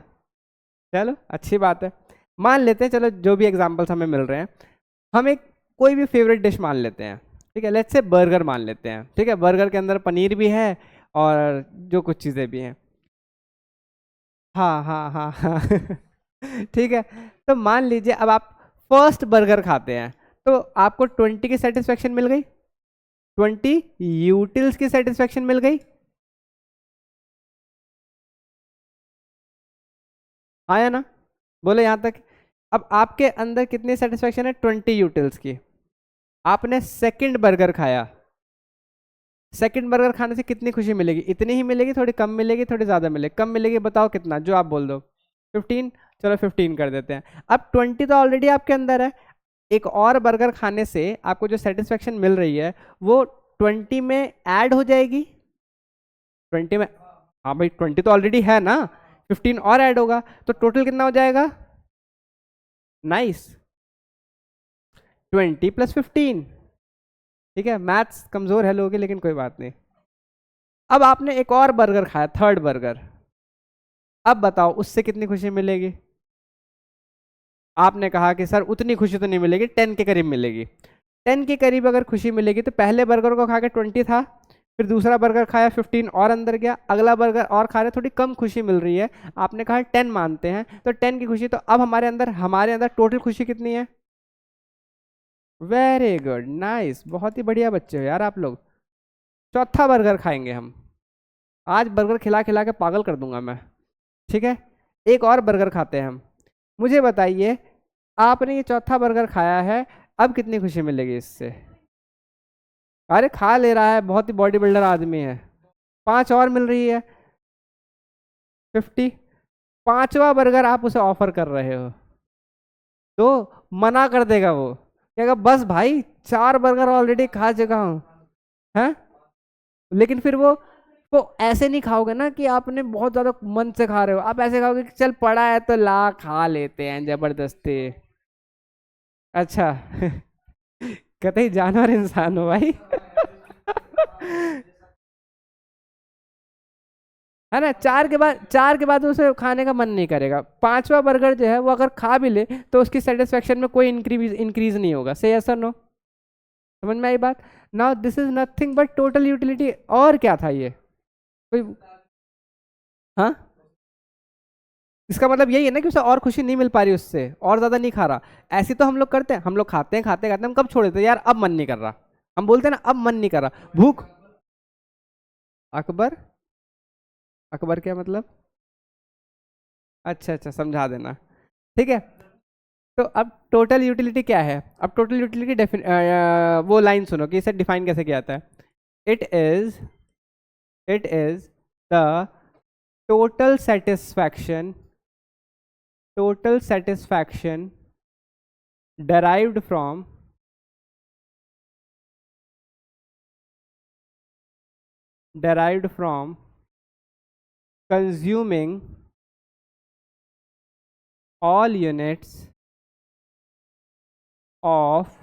Speaker 1: चलो अच्छी बात है, मान लेते हैं। चलो जो भी एग्जाम्पल्स हमें मिल रहे हैं, हम एक कोई भी फेवरेट डिश मान लेते हैं। ठीक है, लेट्स से बर्गर मान लेते हैं। ठीक है, बर्गर के अंदर पनीर भी है और जो कुछ चीज़ें भी हैं। हाँ हाँ हाँ हाँ ठीक है, तो मान लीजिए अब आप फर्स्ट बर्गर खाते हैं, तो आपको 20 की सेटिस्फेक्शन मिल गई, 20 यूटिल्स की सेटिस्फेक्शन मिल गई। आया ना? बोले यहाँ तक? अब आपके अंदर कितनी सेटिस्फेक्शन है? 20 यूटिल्स की। आपने सेकंड बर्गर खाया, सेकंड बर्गर खाने से कितनी खुशी मिलेगी? इतनी ही मिलेगी, थोड़ी कम मिलेगी, थोड़ी ज़्यादा मिलेगी? कम मिलेगी, बताओ कितना, जो आप बोल दो। 15? चलो 15 कर देते हैं। अब 20 तो ऑलरेडी आपके अंदर है, एक और बर्गर खाने से आपको जो सेटिस्फेक्शन मिल रही है वो 20 में ऐड हो जाएगी। 20 में, हाँ भाई 20 तो ऑलरेडी है ना, 15 और ऐड होगा, तो टोटल कितना हो जाएगा? नाइस, 20 + 15। ठीक है, मैथ्स कमजोर है लोगों की, लेकिन कोई बात नहीं। अब आपने एक और बर्गर खाया, थर्ड बर्गर, अब बताओ उससे कितनी खुशी मिलेगी? आपने कहा कि सर उतनी खुशी तो नहीं मिलेगी, 10 के करीब मिलेगी। 10 के करीब अगर खुशी मिलेगी तो पहले बर्गर को खा के 20 था, फिर दूसरा बर्गर खाया 15 और अंदर गया, अगला बर्गर और खा रहे, थोड़ी कम खुशी मिल रही है। आपने कहा 10 मानते हैं, तो 10 की खुशी, तो अब हमारे अंदर टोटल खुशी कितनी है? वेरी गुड, नाइस, बहुत ही बढ़िया बच्चे हो यार आप लोग। चौथा बर्गर खाएंगे हम, आज बर्गर खिला खिला के पागल कर दूंगा मैं। ठीक है, एक और बर्गर खाते हैं हम। मुझे बताइए, आपने ये चौथा बर्गर खाया है, अब कितनी खुशी मिलेगी इससे? अरे खा ले रहा है, बहुत ही बॉडी बिल्डर आदमी है। 5 और मिल रही है, 50। पांचवा बर्गर आप उसे ऑफर कर रहे हो, तो मना कर देगा वो, कहेगा बस भाई 4 बर्गर ऑलरेडी खा चुका हूँ। हैं? लेकिन फिर वो ऐसे नहीं खाओगे ना कि आपने बहुत ज्यादा मन से खा रहे हो, आप ऐसे खाओगे कि चल पड़ा है तो ला खा लेते हैं जबरदस्ती। अच्छा कतई जानवर इंसान हो भाई है ना? 4 के बाद उसे खाने का मन नहीं करेगा। पांचवा बर्गर जो है वो अगर खा भी ले तो उसकी सेटिस्फेक्शन में कोई इंक्रीज नहीं होगा। से यस और नो? समझ में आई बात? Now this is nothing but total utility. और क्या था ये? कोई? हाँ, इसका मतलब यही है ना कि उसे और खुशी नहीं मिल पा रही, उससे और ज्यादा नहीं खा रहा। ऐसे तो हम लोग करते हैं, हम लोग खाते हैं खाते खाते हम कब छोड़ देते हैं यार, अब मन नहीं कर रहा, हम बोलते हैं ना अब मन नहीं कर रहा, भूख। अकबर? अकबर क्या मतलब? अच्छा अच्छा, समझा देना। ठीक है, तो अब टोटल यूटिलिटी क्या है? अब टोटल यूटिलिटी वो लाइन सुनो कि इसे डिफाइन कैसे किया जाता है। It is the total satisfaction derived from consuming all units of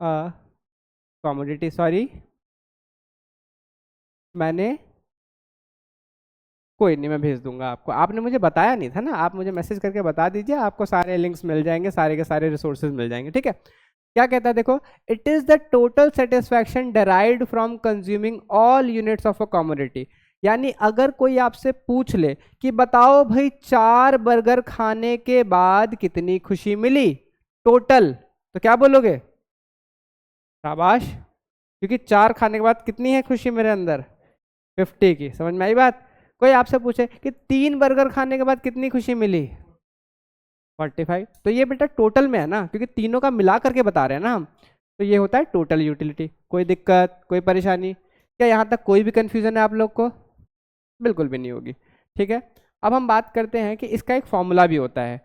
Speaker 1: a commodity, sorry मैंने, कोई नहीं मैं भेज दूंगा आपको, आपने मुझे बताया नहीं था ना, आप मुझे मैसेज करके बता दीजिए, आपको सारे लिंक्स मिल जाएंगे, सारे के सारे रिसोर्सेज मिल जाएंगे, ठीक है। क्या कहता है देखो, it is the total satisfaction derived from consuming all units of a commodity. यानी अगर कोई आपसे पूछ ले कि बताओ भाई 4 बर्गर खाने के बाद कितनी खुशी मिली टोटल, तो क्या बोलोगे? शाबाश, क्योंकि 4 खाने के बाद कितनी है खुशी मेरे अंदर? 50 की। समझ में आई बात? कोई आपसे पूछे कि 3 बर्गर खाने के बाद कितनी खुशी मिली? 45। तो ये बेटा टोटल में है ना, क्योंकि तीनों का मिला करके बता रहे हैं ना हम, तो ये होता है टोटल यूटिलिटी। कोई दिक्कत, कोई परेशानी? क्या यहाँ तक कोई भी कंफ्यूजन है आप लोग को? बिल्कुल भी नहीं होगी, ठीक है। अब हम बात करते हैं कि इसका एक फॉर्मूला भी होता है,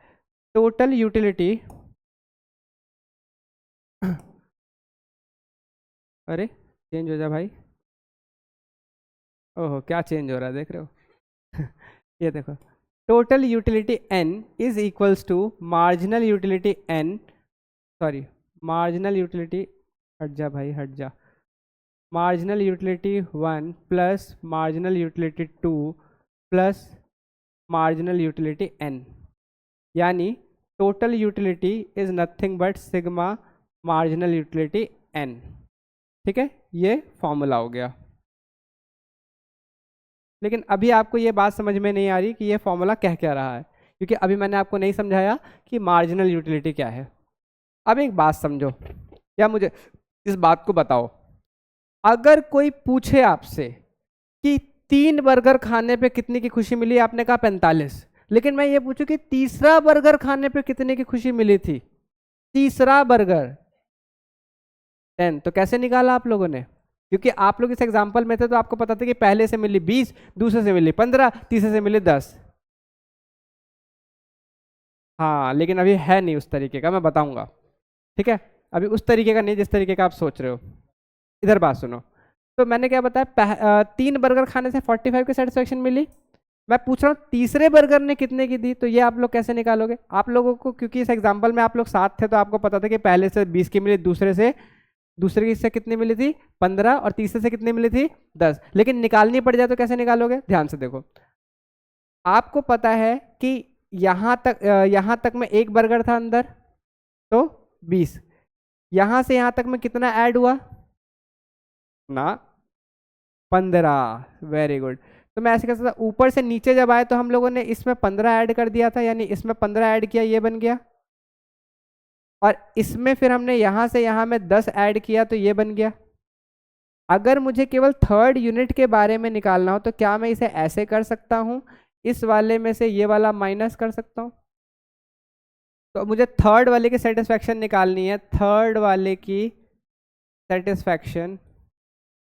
Speaker 1: टोटल यूटिलिटी। अरे चेंज हो जा भाई, ओहो क्या चेंज हो रहा है देख रहे हो? ये देखो, total utility n is equals to marginal utility n, sorry marginal utility, हट जा भाई हट जा, marginal utility 1 plus marginal utility 2 plus marginal utility n, यानी total utility is nothing but sigma marginal utility n, ठीक है। ये फॉर्मूला हो गया। लेकिन अभी आपको ये बात समझ में नहीं आ रही कि ये फॉर्मूला कह क्या रहा है, क्योंकि अभी मैंने आपको नहीं समझाया कि मार्जिनल यूटिलिटी क्या है। अब एक बात समझो, या मुझे इस बात को बताओ, अगर कोई पूछे आपसे कि 3 बर्गर खाने पे कितने की खुशी मिली, आपने कहा 45, लेकिन मैं ये पूछूं कि तीसरा बर्गर खाने पे कितने की खुशी मिली थी? तीसरा बर्गर 10, तो कैसे निकाला आप लोगों ने? क्योंकि आप लोग इस एग्जाम्पल में थे तो आपको पता था कि पहले से मिली 20, दूसरे से मिली 15, तीसरे से मिली 10। हाँ लेकिन अभी है नहीं उस तरीके का, मैं बताऊंगा, ठीक है। अभी उस तरीके का नहीं जिस तरीके का आप सोच रहे हो। इधर बात सुनो, तो मैंने क्या बताया, 3 बर्गर खाने से 45 की सेटिस्फेक्शन मिली। मैं पूछ रहा हूँ तीसरे बर्गर ने कितने की दी, तो ये आप लोग कैसे निकालोगे? आप लोगों को, क्योंकि इस एग्जाम्पल में आप लोग साथ थे तो आपको पता था कि पहले से 20 की मिली, दूसरे की से कितनी मिली थी 15, और तीसरे से कितनी मिली थी 10। लेकिन निकालनी पड़ जाए तो कैसे निकालोगे? ध्यान से देखो, आपको पता है कि यहां तक में 1 बर्गर था अंदर, तो 20, यहां से यहां तक में कितना ऐड हुआ ना? 15। Very good. तो मैं ऐसे कह सकता, ऊपर से नीचे जब आए तो हम लोगों ने इसमें 15 ऐड कर दिया था, यानी इसमें 15 ऐड किया, ये बन गया, और इसमें फिर हमने यहां से यहां में 10 ऐड किया तो ये बन गया। अगर मुझे केवल थर्ड यूनिट के बारे में निकालना हो तो क्या मैं इसे ऐसे कर सकता हूं, इस वाले में से ये वाला माइनस कर सकता हूं? तो मुझे थर्ड वाले की सेटिस्फैक्शन निकालनी है, थर्ड वाले की सेटिस्फैक्शन,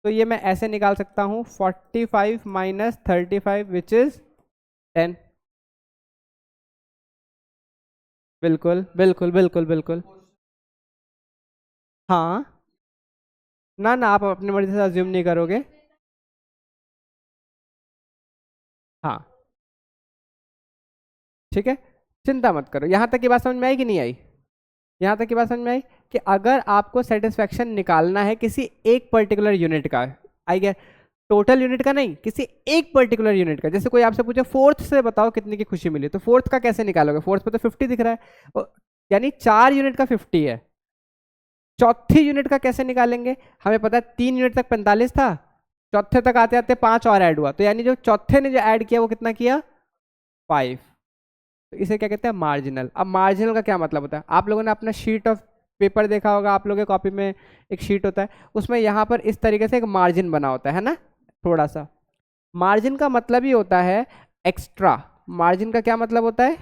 Speaker 1: तो ये मैं ऐसे निकाल सकता हूं, 45 माइनस 35 विच इज 10। बिल्कुल बिल्कुल बिल्कुल बिल्कुल। हाँ, ना ना आप अपनी मर्जी से अज्यूम नहीं करोगे। हाँ ठीक है, चिंता मत करो। यहाँ तक की बात समझ में आई कि नहीं आई? यहाँ तक की बात समझ में आई कि अगर आपको सेटिस्फेक्शन निकालना है किसी एक पर्टिकुलर यूनिट का, आई गया, टोटल यूनिट का नहीं, किसी एक पर्टिकुलर यूनिट का, जैसे कोई आपसे पूछे फोर्थ से बताओ कितने की खुशी मिली, तो फोर्थ का कैसे निकालोगे? फोर्थ पे तो 50 दिख रहा है, यानी 4 यूनिट का 50 है। चौथी यूनिट का कैसे निकालेंगे? हमें पता है 3 यूनिट तक 45 था, चौथे तक आते आते 5 और ऐड हुआ, तो यानी जो चौथे ने जो ऐड किया वो कितना किया? 5। तो इसे क्या कहते हैं? मार्जिनल। अब मार्जिनल का क्या मतलब होता है? आप लोगों ने अपना शीट ऑफ पेपर देखा होगा, आप लोगों के कॉपी में एक शीट होता है, उसमें यहाँ पर इस तरीके से एक मार्जिन बना होता है ना, थोड़ा सा। मार्जिन का मतलब ही होता है एक्स्ट्रा। मार्जिन का क्या मतलब होता है?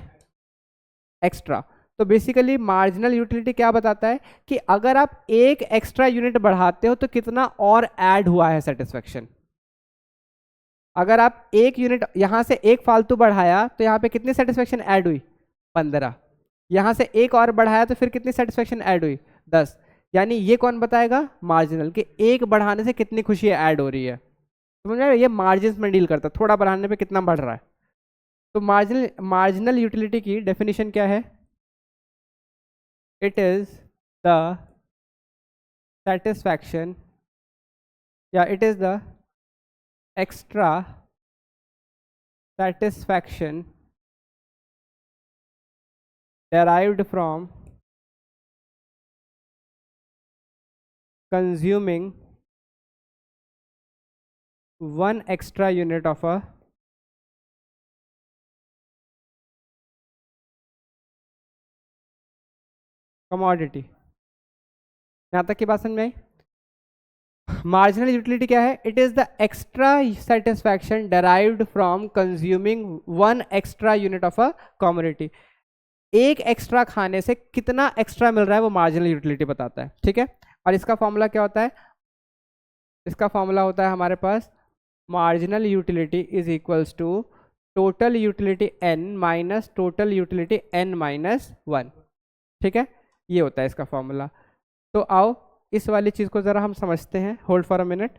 Speaker 1: एक्स्ट्रा। तो बेसिकली मार्जिनल यूटिलिटी क्या बताता है कि अगर आप एक एक्स्ट्रा यूनिट बढ़ाते हो तो कितना और ऐड हुआ है सेटिस्फेक्शन। अगर आप एक यूनिट यहां से एक फालतू बढ़ाया तो यहाँ पे कितनी सेटिस्फेक्शन ऐड हुई? 15। यहां से एक और बढ़ाया तो फिर कितनी सेटिस्फेक्शन ऐड हुई? 10। यानी ये कौन बताएगा? मार्जिनल, कि एक बढ़ाने से कितनी खुशी ऐड हो रही है। समझ में? ये मार्जिन में डील करता है, थोड़ा बढ़ाने पे कितना बढ़ रहा है। तो मार्जिनल यूटिलिटी की डेफिनेशन क्या है? It is the satisfaction, yeah, it is the extra satisfaction derived from consuming one extra unit of a commodity. यहाँ तक की बात समझ में आई? मार्जिनल यूटिलिटी क्या है? It is the extra satisfaction derived from consuming one extra unit of a commodity. एक extra खाने से कितना एक्स्ट्रा मिल रहा है वो मार्जिनल यूटिलिटी बताता है. ठीक है, और इसका फॉर्मूला क्या होता है? इसका फॉर्मूला होता है हमारे पास marginal utility is equals to total utility n minus total utility n minus 1. ठीक है, ये होता है इसका फॉर्मूला. तो आओ इस वाली चीज को जरा हम समझते हैं. Hold for a minute.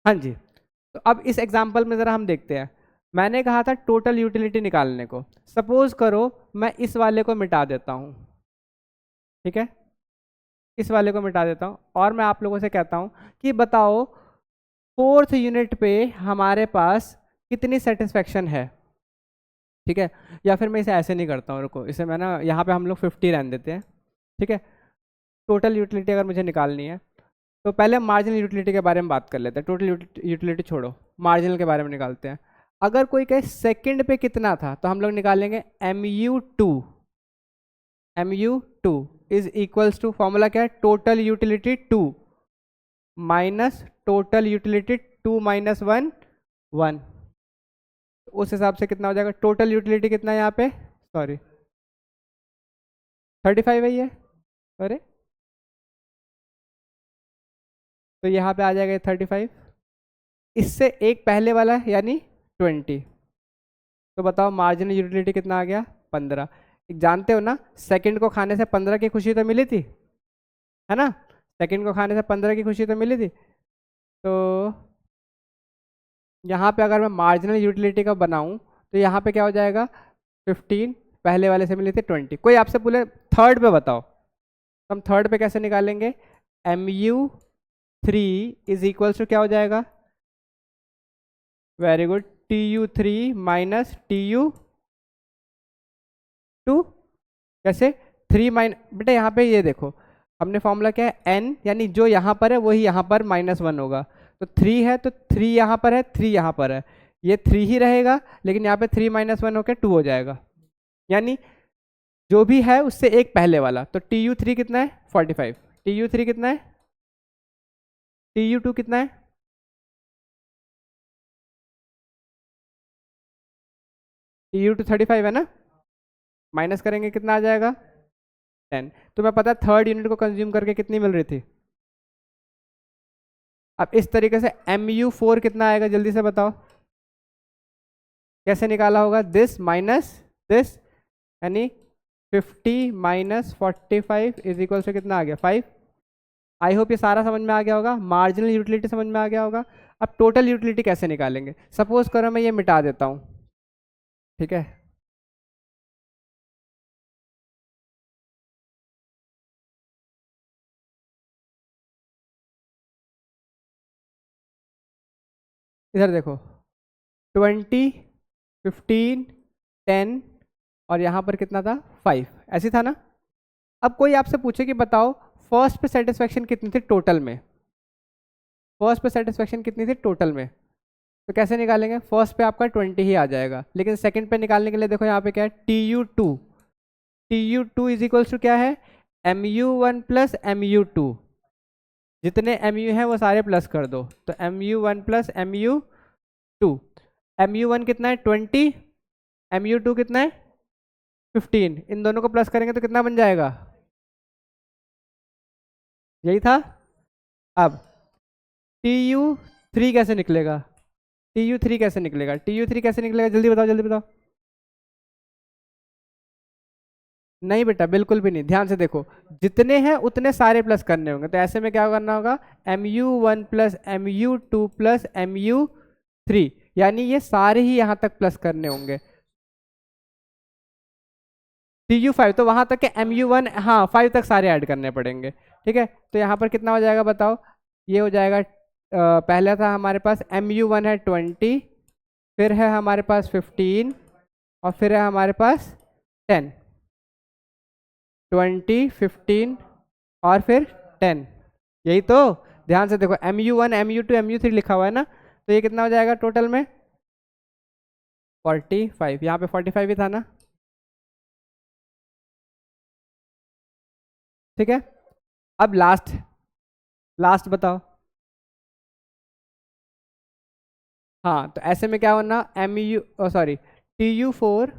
Speaker 1: हाँ जी, तो अब इस एग्जांपल में ज़रा हम देखते हैं. मैंने कहा था टोटल यूटिलिटी निकालने को. सपोज करो मैं इस वाले को मिटा देता हूँ. ठीक है, इस वाले को मिटा देता हूँ और मैं आप लोगों से कहता हूँ कि बताओ फोर्थ यूनिट पे हमारे पास कितनी सेटिस्फेक्शन है. ठीक है, या फिर मैं इसे ऐसे नहीं करता हूँ, रुको, इसे मैं ना यहाँ पे हम लोग 50 रहने देते हैं. ठीक है, टोटल यूटिलिटी अगर मुझे निकालनी है तो पहले हम मार्जिनल यूटिलिटी के बारे में बात कर लेते हैं. टोटल यूटिलिटी छोड़ो, मार्जिनल के बारे में निकालते हैं. अगर कोई कहे सेकंड पे कितना था तो हम लोग निकालेंगे mu2. mu2 is equals to, formula क्या है? Total utility 2 minus total utility 2 minus 1 1. उस हिसाब से कितना हो जाएगा? टोटल यूटिलिटी कितना है यहाँ पे? सॉरी 35 है ये. अरे तो यहाँ पे आ जाएगा 35. इससे एक पहले वाला है यानी 20. तो बताओ मार्जिनल यूटिलिटी कितना आ गया? 15. जानते हो ना, सेकंड को खाने से 15 की खुशी तो मिली थी, है ना? सेकंड को खाने से 15 की खुशी तो मिली थी. तो यहाँ पे अगर मैं मार्जिनल यूटिलिटी का बनाऊँ तो यहाँ पे क्या हो जाएगा? 15, पहले वाले से मिली थी 20. कोई आपसे बोले थर्ड पे बताओ, तो हम थर्ड पे कैसे निकालेंगे? mu3 इज इक्वल्स टू क्या हो जाएगा? Very good, tu3 minus tu2. कैसे? 3 माइन, बेटा यहाँ पे ये देखो, हमने फॉर्मूला क्या है? n, यानी जो यहाँ पर है वही यहाँ पर -1 होगा. तो 3 है तो 3 यहाँ पर है, 3 यहाँ पर है, ये 3 ही रहेगा, लेकिन यहाँ पे 3 माइनस 1 होकर 2 हो जाएगा. यानी जो भी है उससे एक पहले वाला. तो tu3 कितना है? 45. tu3 कितना है? tu2 कितना है? tu2 35 है ना? माइनस करेंगे कितना आ जाएगा? 10. तुम्हें पता है थर्ड यूनिट को कंज्यूम करके कितनी मिल रही थी? अब इस तरीके से mu4 कितना आएगा जल्दी से बताओ. कैसे निकाला होगा? दिस माइनस दिस, यानी 50 माइनस 45 इज इक्वल से कितना आ गया? 5. आई होप ये सारा समझ में आ गया होगा. मार्जिनल यूटिलिटी समझ में आ गया होगा. अब टोटल यूटिलिटी कैसे निकालेंगे? सपोज करो मैं ये मिटा देता हूँ. ठीक है, इधर देखो, 20, 15, 10 और यहाँ पर कितना था? 5. ऐसे था ना? अब कोई आपसे पूछे कि बताओ फर्स्ट पे सेटिस्फेक्शन कितनी थी टोटल में? फर्स्ट पे सेटिस्फेक्शन कितनी थी टोटल में? तो कैसे निकालेंगे? फर्स्ट पे आपका 20 ही आ जाएगा, लेकिन सेकंड पे निकालने के लिए देखो यहाँ पे क्या है? tu2. tu2 is equals to क्या है? mu1 plus mu2. जितने mu हैं वो सारे प्लस कर दो. तो mu1 प्लस mu2. mu1 कितना है? 20. mu2 कितना है? 15. इन दोनों को प्लस करेंगे तो कितना बन जाएगा? यही था. अब tu3 कैसे निकलेगा? tu3 कैसे निकलेगा? tu3 कैसे निकलेगा? जल्दी बताओ, जल्दी बताओ. नहीं बेटा, बिल्कुल भी नहीं, ध्यान से देखो, जितने हैं उतने सारे प्लस करने होंगे। तो ऐसे में क्या करना होगा, mu1 plus mu2 plus mu3, यानी ये सारे ही यहाँ तक प्लस करने होंगे। tu5 तो वहां तक के mu1, हाँ 5 तक सारे ऐड करने पड़ेंगे। ठीक है, तो यहाँ पर कितना हो जाएगा बताओ, ये हो जाएगा पहला था हमारे पास mu1 है 20, फिर है हमारे पास 15, और फिर है हमारे पास 10, 20, 15 और फिर 10, यही तो। ध्यान से देखो, mu1 mu2 mu3 लिखा हुआ है ना, तो ये कितना हो जाएगा टोटल में 45, यहाँ पे 45 ही था ना। ठीक है, अब लास्ट, लास्ट बताओ। हाँ, तो ऐसे में क्या होना, tu4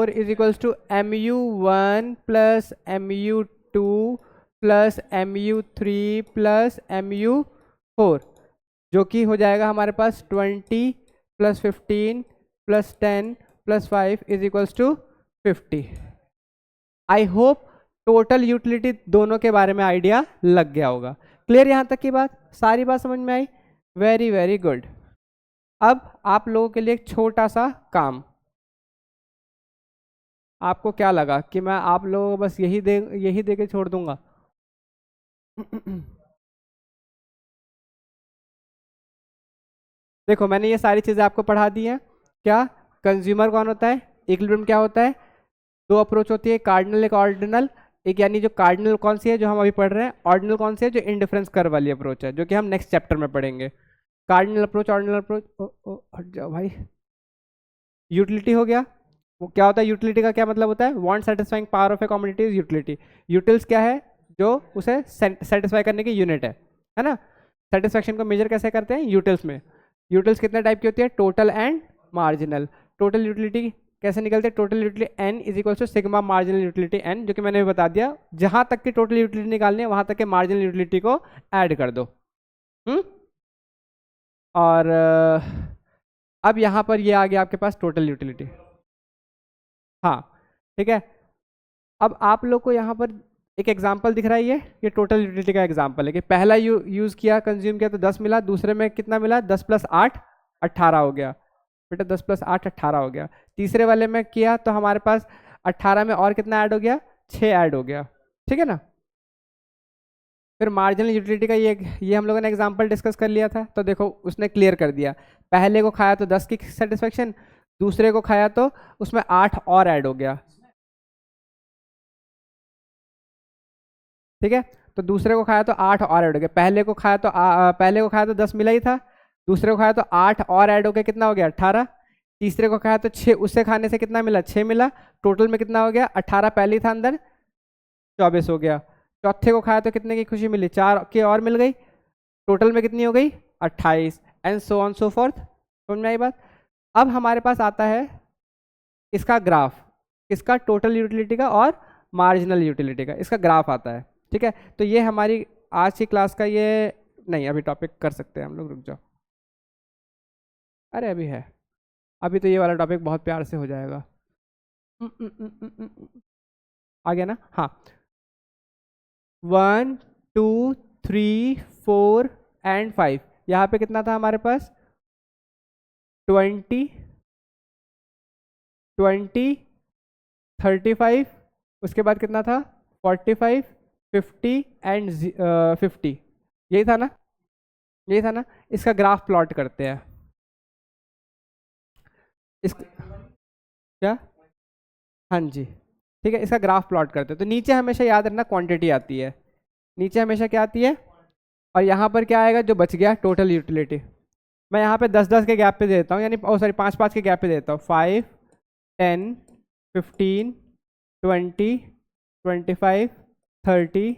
Speaker 1: is equals to mu1 plus mu2 plus mu3 plus mu4, जो कि हो जाएगा हमारे पास 20 plus 15 plus 10 plus 5 is equals to 50। I hope total utility दोनों के बारे में आइडिया लग गया होगा। क्लियर यहाँ तक की बात, सारी बात समझ में आई? Very very good. अब आप लोगों के लिए एक छोटा सा काम, आपको क्या लगा कि मैं आप लोगों को बस यही दे के छोड़ दूंगा? देखो, मैंने ये सारी चीज़ें आपको पढ़ा दी हैं। क्या कंज्यूमर कौन होता है, इक्विलिब्रियम क्या होता है, दो अप्रोच होती है, कार्डिनल एक ऑर्डिनल, एक यानी जो कार्डिनल कौन सी है जो हम अभी पढ़ रहे हैं, ऑर्डिनल कौन सी है जो इंडिफरेंस कर्व वाली अप्रोच है, जो कि हम नेक्स्ट चैप्टर में पढ़ेंगे। कार्डिनल अप्रोच, ऑर्डिनल अप्रोच, ओ हट जाओ भाई। यूटिलिटी हो गया, वो क्या होता है, यूटिलिटी का क्या मतलब होता है, want satisfying power of A commodity is utility. Utils क्या है, जो उसे सेटिस्फाई करने की यूनिट है ना। सेटिस्फेक्शन को मेजर कैसे करते हैं, यूटिल्स में। यूटिल्स कितने टाइप की होती है, total and marginal. Total utility कैसे निकलते हैं, total utility n is equal to sigma marginal utility n, जो कि मैंने भी बता दिया, जहां तक की टोटल यूटिलिटी निकालनी है वहां तक के मार्जिनल यूटिलिटी को ऐड कर दो। हम्म और अब यहाँ पर ये आ गया आपके पास टोटल यूटिलिटी। हाँ, ठीक है। अब आप लोग को यहाँ पर एक एग्जांपल दिख रहा है, ये टोटल यूटिलिटी का एग्जांपल है कि पहला यूज़ किया, कंज्यूम किया तो 10 मिला, दूसरे में कितना मिला, 10 प्लस 8 18 हो गया बेटा, 10 प्लस 8 18 हो गया। तीसरे वाले में किया तो हमारे पास 18 में और कितना ऐड हो गया, 6 ऐड हो गया। ठीक है ना। फिर मार्जिनल यूटिलिटी का ये हम लोगों ने एग्जांपल डिस्कस कर लिया था, तो देखो उसने क्लियर कर दिया, पहले को खाया तो 10 की सेटिस्फेक्शन, दूसरे को खाया तो उसमें 8 और ऐड हो गया। ठीक है, तो दूसरे को खाया तो 8 और ऐड हो गया, पहले को खाया तो 10 मिला ही था, दूसरे को खाया तो 8 और ऐड हो गया, कितना हो गया 18। तीसरे को खाया तो 6, उससे खाने से कितना मिला, 6 मिला, टोटल में कितना हो गया, 18 पहले ही था अंदर, 24 हो गया। चौथे को खाया तो कितने की खुशी मिली, 4 की और मिल गई, टोटल में कितनी हो गई 28, and so on so fourth. समझ में आई बात? अब हमारे पास आता है इसका ग्राफ, इसका टोटल यूटिलिटी का और मार्जिनल यूटिलिटी का, इसका ग्राफ आता है। ठीक है, तो ये हमारी आज की क्लास का ये, नहीं अभी टॉपिक कर सकते हैं हम लोग, रुक जाओ, अरे अभी है, अभी तो ये वाला टॉपिक बहुत प्यार से हो जाएगा। आ गया ना। हाँ, 1 2 3 4 एंड 5, यहाँ पे कितना था हमारे पास, 20 20 35, उसके बाद कितना था 45 50 एंड 50, यही था ना, यही था ना। इसका ग्राफ प्लॉट करते हैं, इस क्या, हाँ जी, ठीक है, इसका ग्राफ प्लॉट करते हैं। तो नीचे हमेशा याद रखना क्वांटिटी आती है, नीचे हमेशा क्या आती है, और यहाँ पर क्या आएगा जो बच गया, टोटल यूटिलिटी। मैं यहाँ पे 10 10 के गैप पे देता हूँ, यानी ओ सॉरी 5 5 के गैप पे देता हूँ, 5 10 15 20 25 30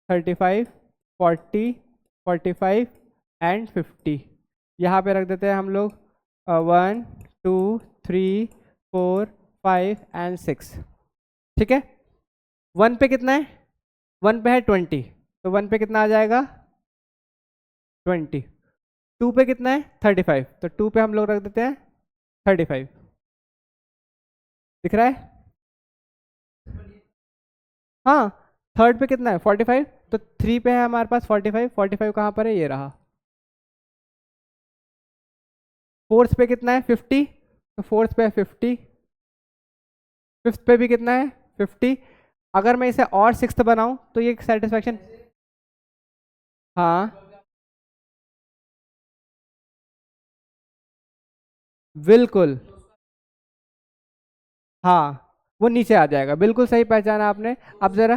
Speaker 1: 35 40 45 एंड 50। यहाँ पे रख देते हैं हम लोग 1 2 3 4 5 एंड 6। ठीक है, 1 पे कितना है, 1 पे है 20, तो 1 पे कितना आ जाएगा 20। 2 पे कितना है 35, तो 2 पे हम लोग रख देते हैं 35। दिख रहा है? हाँ, थर्ड पे कितना है 45, तो 3 पे है हमारे पास 45, 45 कहाँ पर है, ये रहा। फोर्थ पे कितना है 50, तो फोर्थ पे है 50, फिफ्थ पे भी कितना है 50। अगर मैं इसे और सिक्स्थ बनाऊं तो ये सेटिस्फैक्शन, हाँ बिल्कुल, हाँ वो नीचे आ जाएगा, बिल्कुल सही पहचाना आपने। अब जरा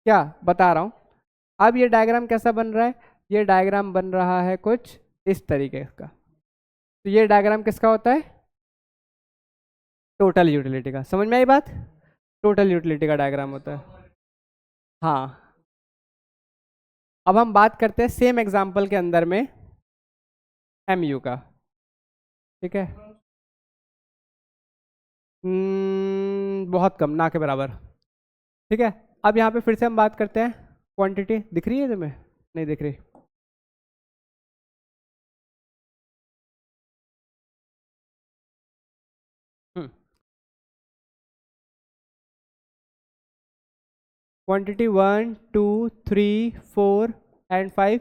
Speaker 1: क्या बता रहा हूँ, अब ये डायग्राम कैसा बन रहा है, ये डायग्राम बन रहा है कुछ इस तरीके का। तो ये डायग्राम किसका होता है, टोटल यूटिलिटी का। समझ में आई बात? टोटल यूटिलिटी का डायग्राम होता है। हाँ, अब हम बात करते हैं सेम एग्जांपल के अंदर में एमयू का। ठीक है, बहुत कम, ना के बराबर। ठीक है, अब यहाँ पे फिर से हम बात करते हैं, क्वांटिटी दिख रही है तुम्हें, नहीं दिख रही? क्वांटिटी 1 2 3 4 एंड 5,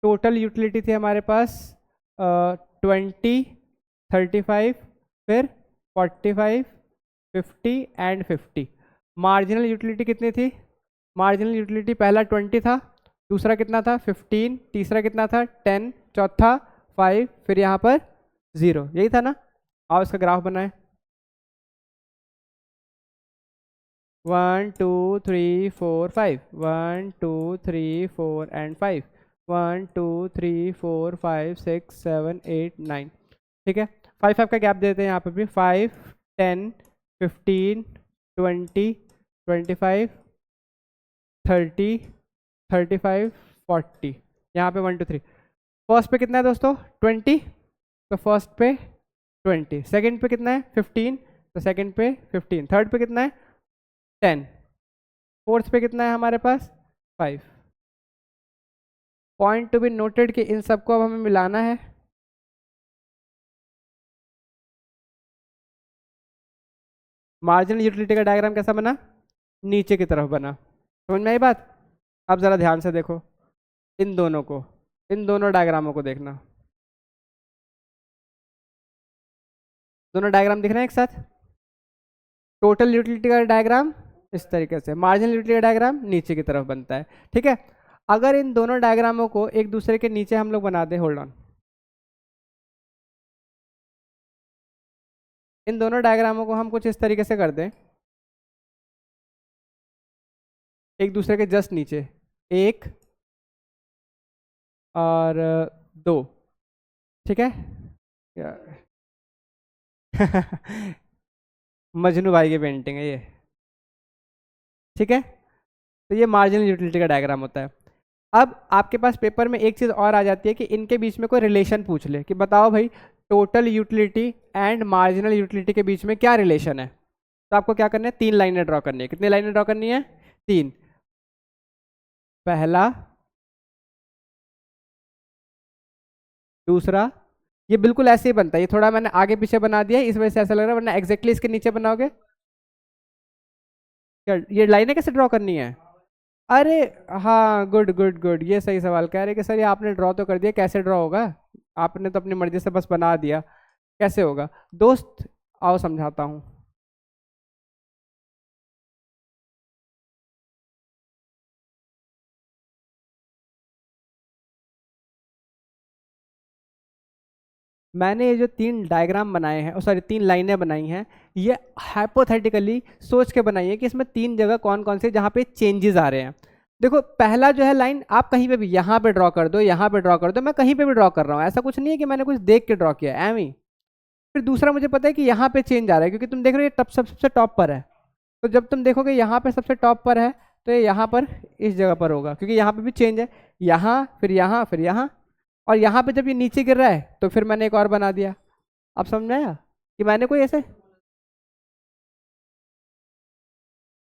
Speaker 1: टोटल यूटिलिटी थी हमारे पास 20 35, फिर 45 50 एंड 50। मार्जिनल यूटिलिटी कितनी थी, मार्जिनल यूटिलिटी पहला 20 था, दूसरा कितना था 15, तीसरा कितना था 10, चौथा 5, फिर यहाँ पर 0, यही था ना? आओ इसका ग्राफ बनाए, 1 2 3 4 5, 1 2 3 4 एंड 5, 1 2 3 4 5 6 7 8 9। ठीक है, 5 5 का गैप देते हैं यहाँ पे भी, 5 10 15 20 25 30 35 40, यहाँ पे 1 2 3। फर्स्ट पे कितना है दोस्तों 20, तो फर्स्ट पे 20, सेकंड पे कितना है 15, तो सेकंड पे 15, थर्ड पे कितना है 10, फोर्थ पे कितना है हमारे पास 5। पॉइंट टू बी नोटेड कि इन सबको अब हमें मिलाना है। मार्जिनल यूटिलिटी का डायग्राम कैसा बना, नीचे की तरफ बना। समझ में आई बात? अब जरा ध्यान से देखो इन दोनों को, इन दोनों डायग्रामों को देखना, दोनों डायग्राम दिख रहे हैं एक साथ। टोटल यूटिलिटी का डायग्राम इस तरीके से, मार्जिनल यूटिलिटी का डायग्राम नीचे की तरफ बनता है। ठीक है, अगर इन दोनों डायग्रामों को एक दूसरे के नीचे हम लोग बना दें, होल्ड ऑन, इन दोनों डायग्रामों को हम कुछ इस तरीके से कर दें, एक दूसरे के जस्ट नीचे, एक और दो। ठीक है मजनू भाई की पेंटिंग है ये। ठीक है, तो ये मार्जिनल यूटिलिटी का डायग्राम होता है। अब आपके पास पेपर में एक चीज़ और आ जाती है कि इनके बीच में कोई रिलेशन पूछ ले कि बताओ भाई total utility and marginal utility के बीच में क्या रिलेशन है। तो आपको क्या करना है, 3 लाइनें ड्रॉ करनी है। कितनी लाइनें ड्रॉ करनी है, 3। पहला, दूसरा, ये बिल्कुल ऐसे ही बनता है, ये थोड़ा मैंने आगे पीछे बना दिया है इस वजह से ऐसा लग रहा है, वरना एग्जैक्टली इसके नीचे बनाओगे। क्या ये लाइनें कैसे ड्रॉ करनी है? अरे हाँ, गुड गुड गुड, ये सही सवाल कह रहे कि सर ये आपने ड्रॉ तो कर दिया, कैसे ड्रॉ होगा, आपने तो अपनी मर्जी से बस बना दिया, कैसे होगा दोस्त? आओ समझाता हूँ। मैंने ये जो 3 डायग्राम बनाए हैं, सॉरी 3 लाइनें बनाई हैं, ये हाइपोथेटिकली सोच के बनाई है कि इसमें 3 जगह कौन कौन से जहाँ पे चेंजेस आ रहे हैं। देखो पहला जो है लाइन आप कहीं पे भी यहाँ पे ड्रॉ कर दो, यहाँ पे ड्रॉ कर दो, मैं कहीं पे भी ड्रॉ कर रहा हूँ, ऐसा कुछ नहीं है कि मैंने कुछ देख के ड्रॉ किया है, एम ही। फिर दूसरा मुझे पता है कि यहाँ पे चेंज आ रहा है क्योंकि तुम देख रहे हो ये टप सबसे टॉप पर है, तो जब तुम देखोगे यहाँ पे सबसे टॉप पर है तो ये यहाँ पर इस जगह पर होगा क्योंकि यहाँ पे भी चेंज है, यहाँ फिर यहाँ फिर यहाँ, और यहाँ पे जब ये नीचे गिर रहा है तो फिर मैंने एक और बना दिया। अब समझ में आया कि मैंने कोई ऐसे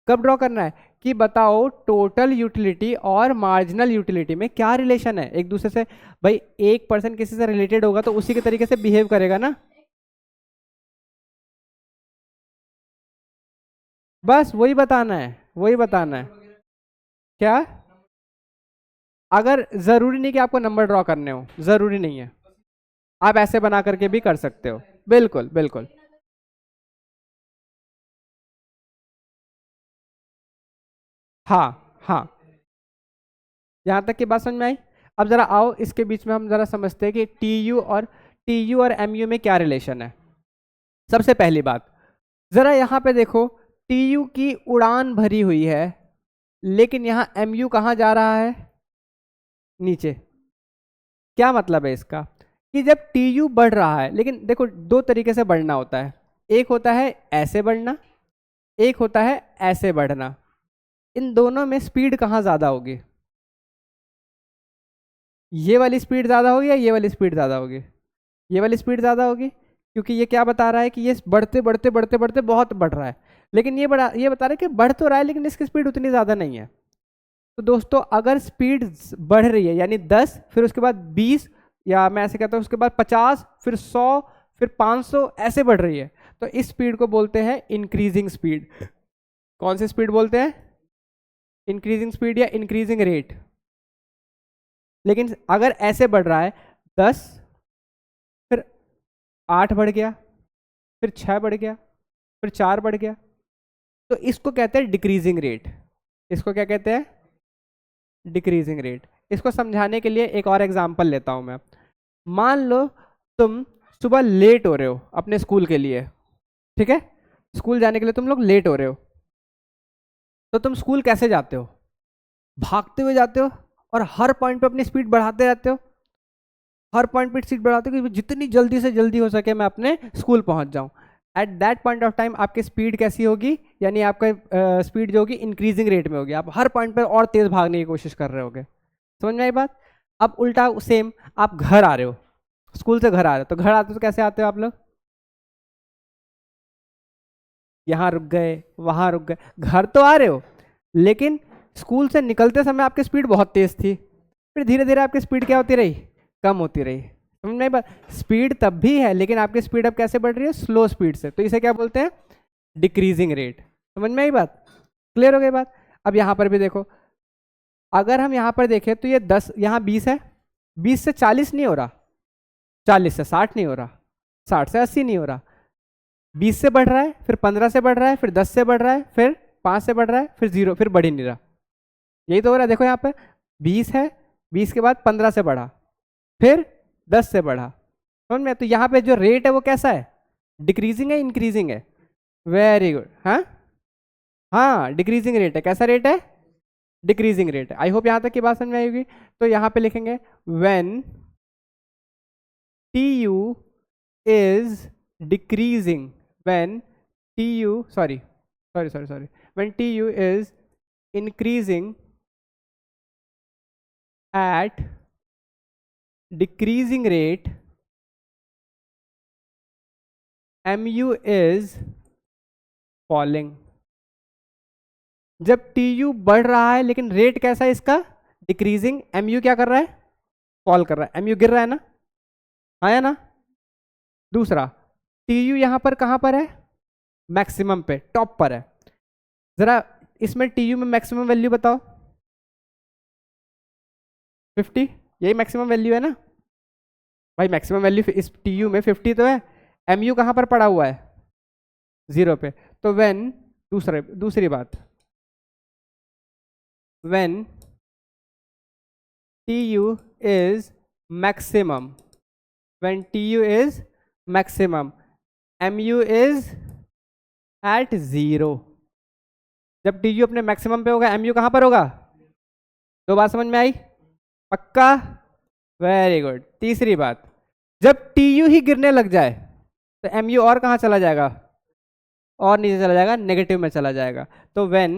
Speaker 1: कब ड्रॉ करना है कि बताओ टोटल यूटिलिटी और मार्जिनल यूटिलिटी में क्या रिलेशन है एक दूसरे से। भाई एक पर्सन किसी से रिलेटेड होगा तो उसी के तरीके से बिहेव करेगा ना। बस वही बताना है, वही बताना है। क्या? अगर जरूरी नहीं कि आपको नंबर ड्रॉ करने हो, जरूरी नहीं है, आप ऐसे बना करके भी कर सकते हो। बिल्कुल बिल्कुल। हाँ हाँ, यहाँ तक की बात समझ में आई। अब जरा आओ इसके बीच में हम जरा समझते हैं कि टी यू और एम यू में क्या रिलेशन है। सबसे पहली बात, जरा यहाँ पे देखो, टी यू की उड़ान भरी हुई है, लेकिन यहाँ एम यू कहाँ जा रहा है? नीचे। क्या मतलब है इसका? कि जब टी यू बढ़ रहा है, लेकिन देखो दो तरीके से बढ़ना होता है, एक होता है ऐसे बढ़ना, एक होता है ऐसे बढ़ना। इन दोनों में स्पीड कहाँ ज़्यादा होगी? ये वाली स्पीड ज़्यादा होगी या ये वाली स्पीड ज़्यादा होगी? ये वाली स्पीड ज़्यादा होगी, क्योंकि ये क्या बता रहा है कि ये बढ़ते बढ़ते बढ़ते बढ़ते बहुत बढ़ रहा है। लेकिन ये बता रहा है कि बढ़ तो रहा है, लेकिन इसकी स्पीड उतनी ज़्यादा नहीं है। तो दोस्तों अगर स्पीड बढ़ रही है, यानी 10, फिर उसके बाद 20, या मैं ऐसे कहता हूँ उसके बाद 50, फिर 100, फिर 500, ऐसे बढ़ रही है, तो इस स्पीड को बोलते हैं इंक्रीजिंग स्पीड। कौन सी स्पीड बोलते हैं? इंक्रीजिंग स्पीड या इंक्रीजिंग रेट। लेकिन अगर ऐसे बढ़ रहा है, 10, फिर 8 बढ़ गया, फिर 6 बढ़ गया, फिर 4 बढ़ गया, तो इसको कहते हैं डिक्रीजिंग रेट। इसको क्या कहते हैं? Decreasing rate. इसको समझाने के लिए एक और एग्जांपल लेता हूं मैं। मान लो तुम सुबह लेट हो रहे हो अपने स्कूल के लिए, ठीक है? स्कूल जाने के लिए तुम लोग लेट हो रहे हो, तो तुम स्कूल कैसे जाते हो? भागते हुए जाते हो, और हर पॉइंट पे अपनी स्पीड बढ़ाते रहते हो। हर पॉइंट पे स्पीड बढ़ाते हो कि जितनी जल्दी से जल्दी हो सके मैं अपने स्कूल पहुंच जाऊं। At that point of time आपकी स्पीड कैसी होगी? यानी आपका स्पीड जो होगी इंक्रीजिंग रेट में होगी, आप हर पॉइंट पे और तेज भागने की कोशिश कर रहे होगे। समझ में आई बात? अब उल्टा सेम, आप घर आ रहे हो, स्कूल से घर आ रहे हो, तो घर आते हो तो कैसे आते हो आप लोग? यहाँ रुक गए, वहां रुक गए, घर तो आ रहे हो, लेकिन स्कूल से निकलते समय आपकी स्पीड बहुत तेज थी, फिर धीरे धीरे आपकी स्पीड क्या होती रही? कम होती रही। समझ में आई बात? स्पीड तब भी है, लेकिन आपकी स्पीड अब कैसे बढ़ रही है? स्लो स्पीड से। तो इसे क्या बोलते हैं? Decreasing rate. समझ में आई बात? क्लियर हो गई बात? अब यहाँ पर भी देखो, अगर हम यहाँ पर देखें तो ये 10, यहाँ 20 है, 20 से 40 नहीं हो रहा, 40 से 60 नहीं हो रहा, 60 से 80 नहीं हो रहा, 20 से बढ़ रहा है, फिर 15 से बढ़ रहा है, फिर 10 से बढ़ रहा है, फिर 5 से बढ़ रहा है, फिर 0, फिर बढ़ ही नहीं रहा। यही तो हो रहा है। देखो यहाँ पे 20 है, 20 के बाद 15 से बढ़ा, फिर 10 से बढ़ा। समझ में? तो यहाँ पे जो रेट है वो कैसा है? डिक्रीजिंग है, इंक्रीजिंग है? Very good. हाँ हाँ, डिक्रीजिंग रेट है। कैसा रेट है? डिक्रीजिंग रेट है। आई होप यहाँ तक की बात समझ में आई होगी। तो यहाँ पे लिखेंगे when T U is decreasing, when T U sorry when T U is increasing at decreasing rate, mu is falling। जब tu बढ़ रहा है लेकिन रेट कैसा है इसका? डिक्रीजिंग, mu क्या कर रहा है? फॉल कर रहा है, mu गिर रहा है ना? आया ना? दूसरा, tu यहां पर कहां पर है? मैक्सिमम पे, टॉप पर है। जरा इसमें tu में मैक्सिमम वैल्यू बताओ। 50, यही मैक्सिमम वैल्यू है ना भाई? मैक्सिमम वैल्यू इस tu में 50 तो है। mu कहां पर पड़ा हुआ है? 0 पे। तो व्हेन, दूसरी बात, when tu is maximum, when tu is maximum, mu is at 0। जब tu अपने मैक्सिमम पे होगा, mu कहां पर होगा? दो बात समझ में आई? पक्का? Very good. तीसरी बात, जब tu ही गिरने लग जाए तो mu और कहां चला जाएगा? और नीचे चला जाएगा, नेगेटिव में चला जाएगा। तो when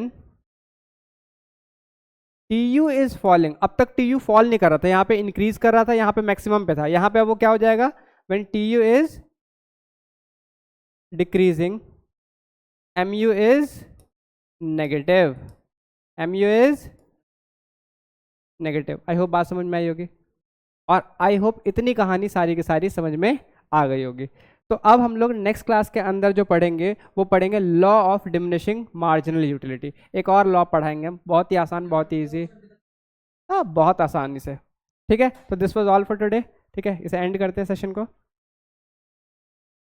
Speaker 1: tu इज फॉलिंग, अब तक tu फॉल नहीं कर रहा था, यहाँ पे इंक्रीज कर रहा था, यहाँ पे मैक्सिमम पे था, यहाँ पे अब वो क्या हो जाएगा? when tu is decreasing, mu is negative, mu is negative. I hope बात समझ में आई होगी, और आई होप इतनी कहानी सारी की सारी समझ में आ गई होगी। तो अब हम लोग नेक्स्ट क्लास के अंदर जो पढ़ेंगे वो पढ़ेंगे law of diminishing marginal utility. एक और लॉ पढ़ाएंगे हम, बहुत ही आसान, बहुत ही ईजी, हाँ बहुत आसानी से। ठीक है, तो this was all for today. ठीक है, इसे एंड करते हैं सेशन को।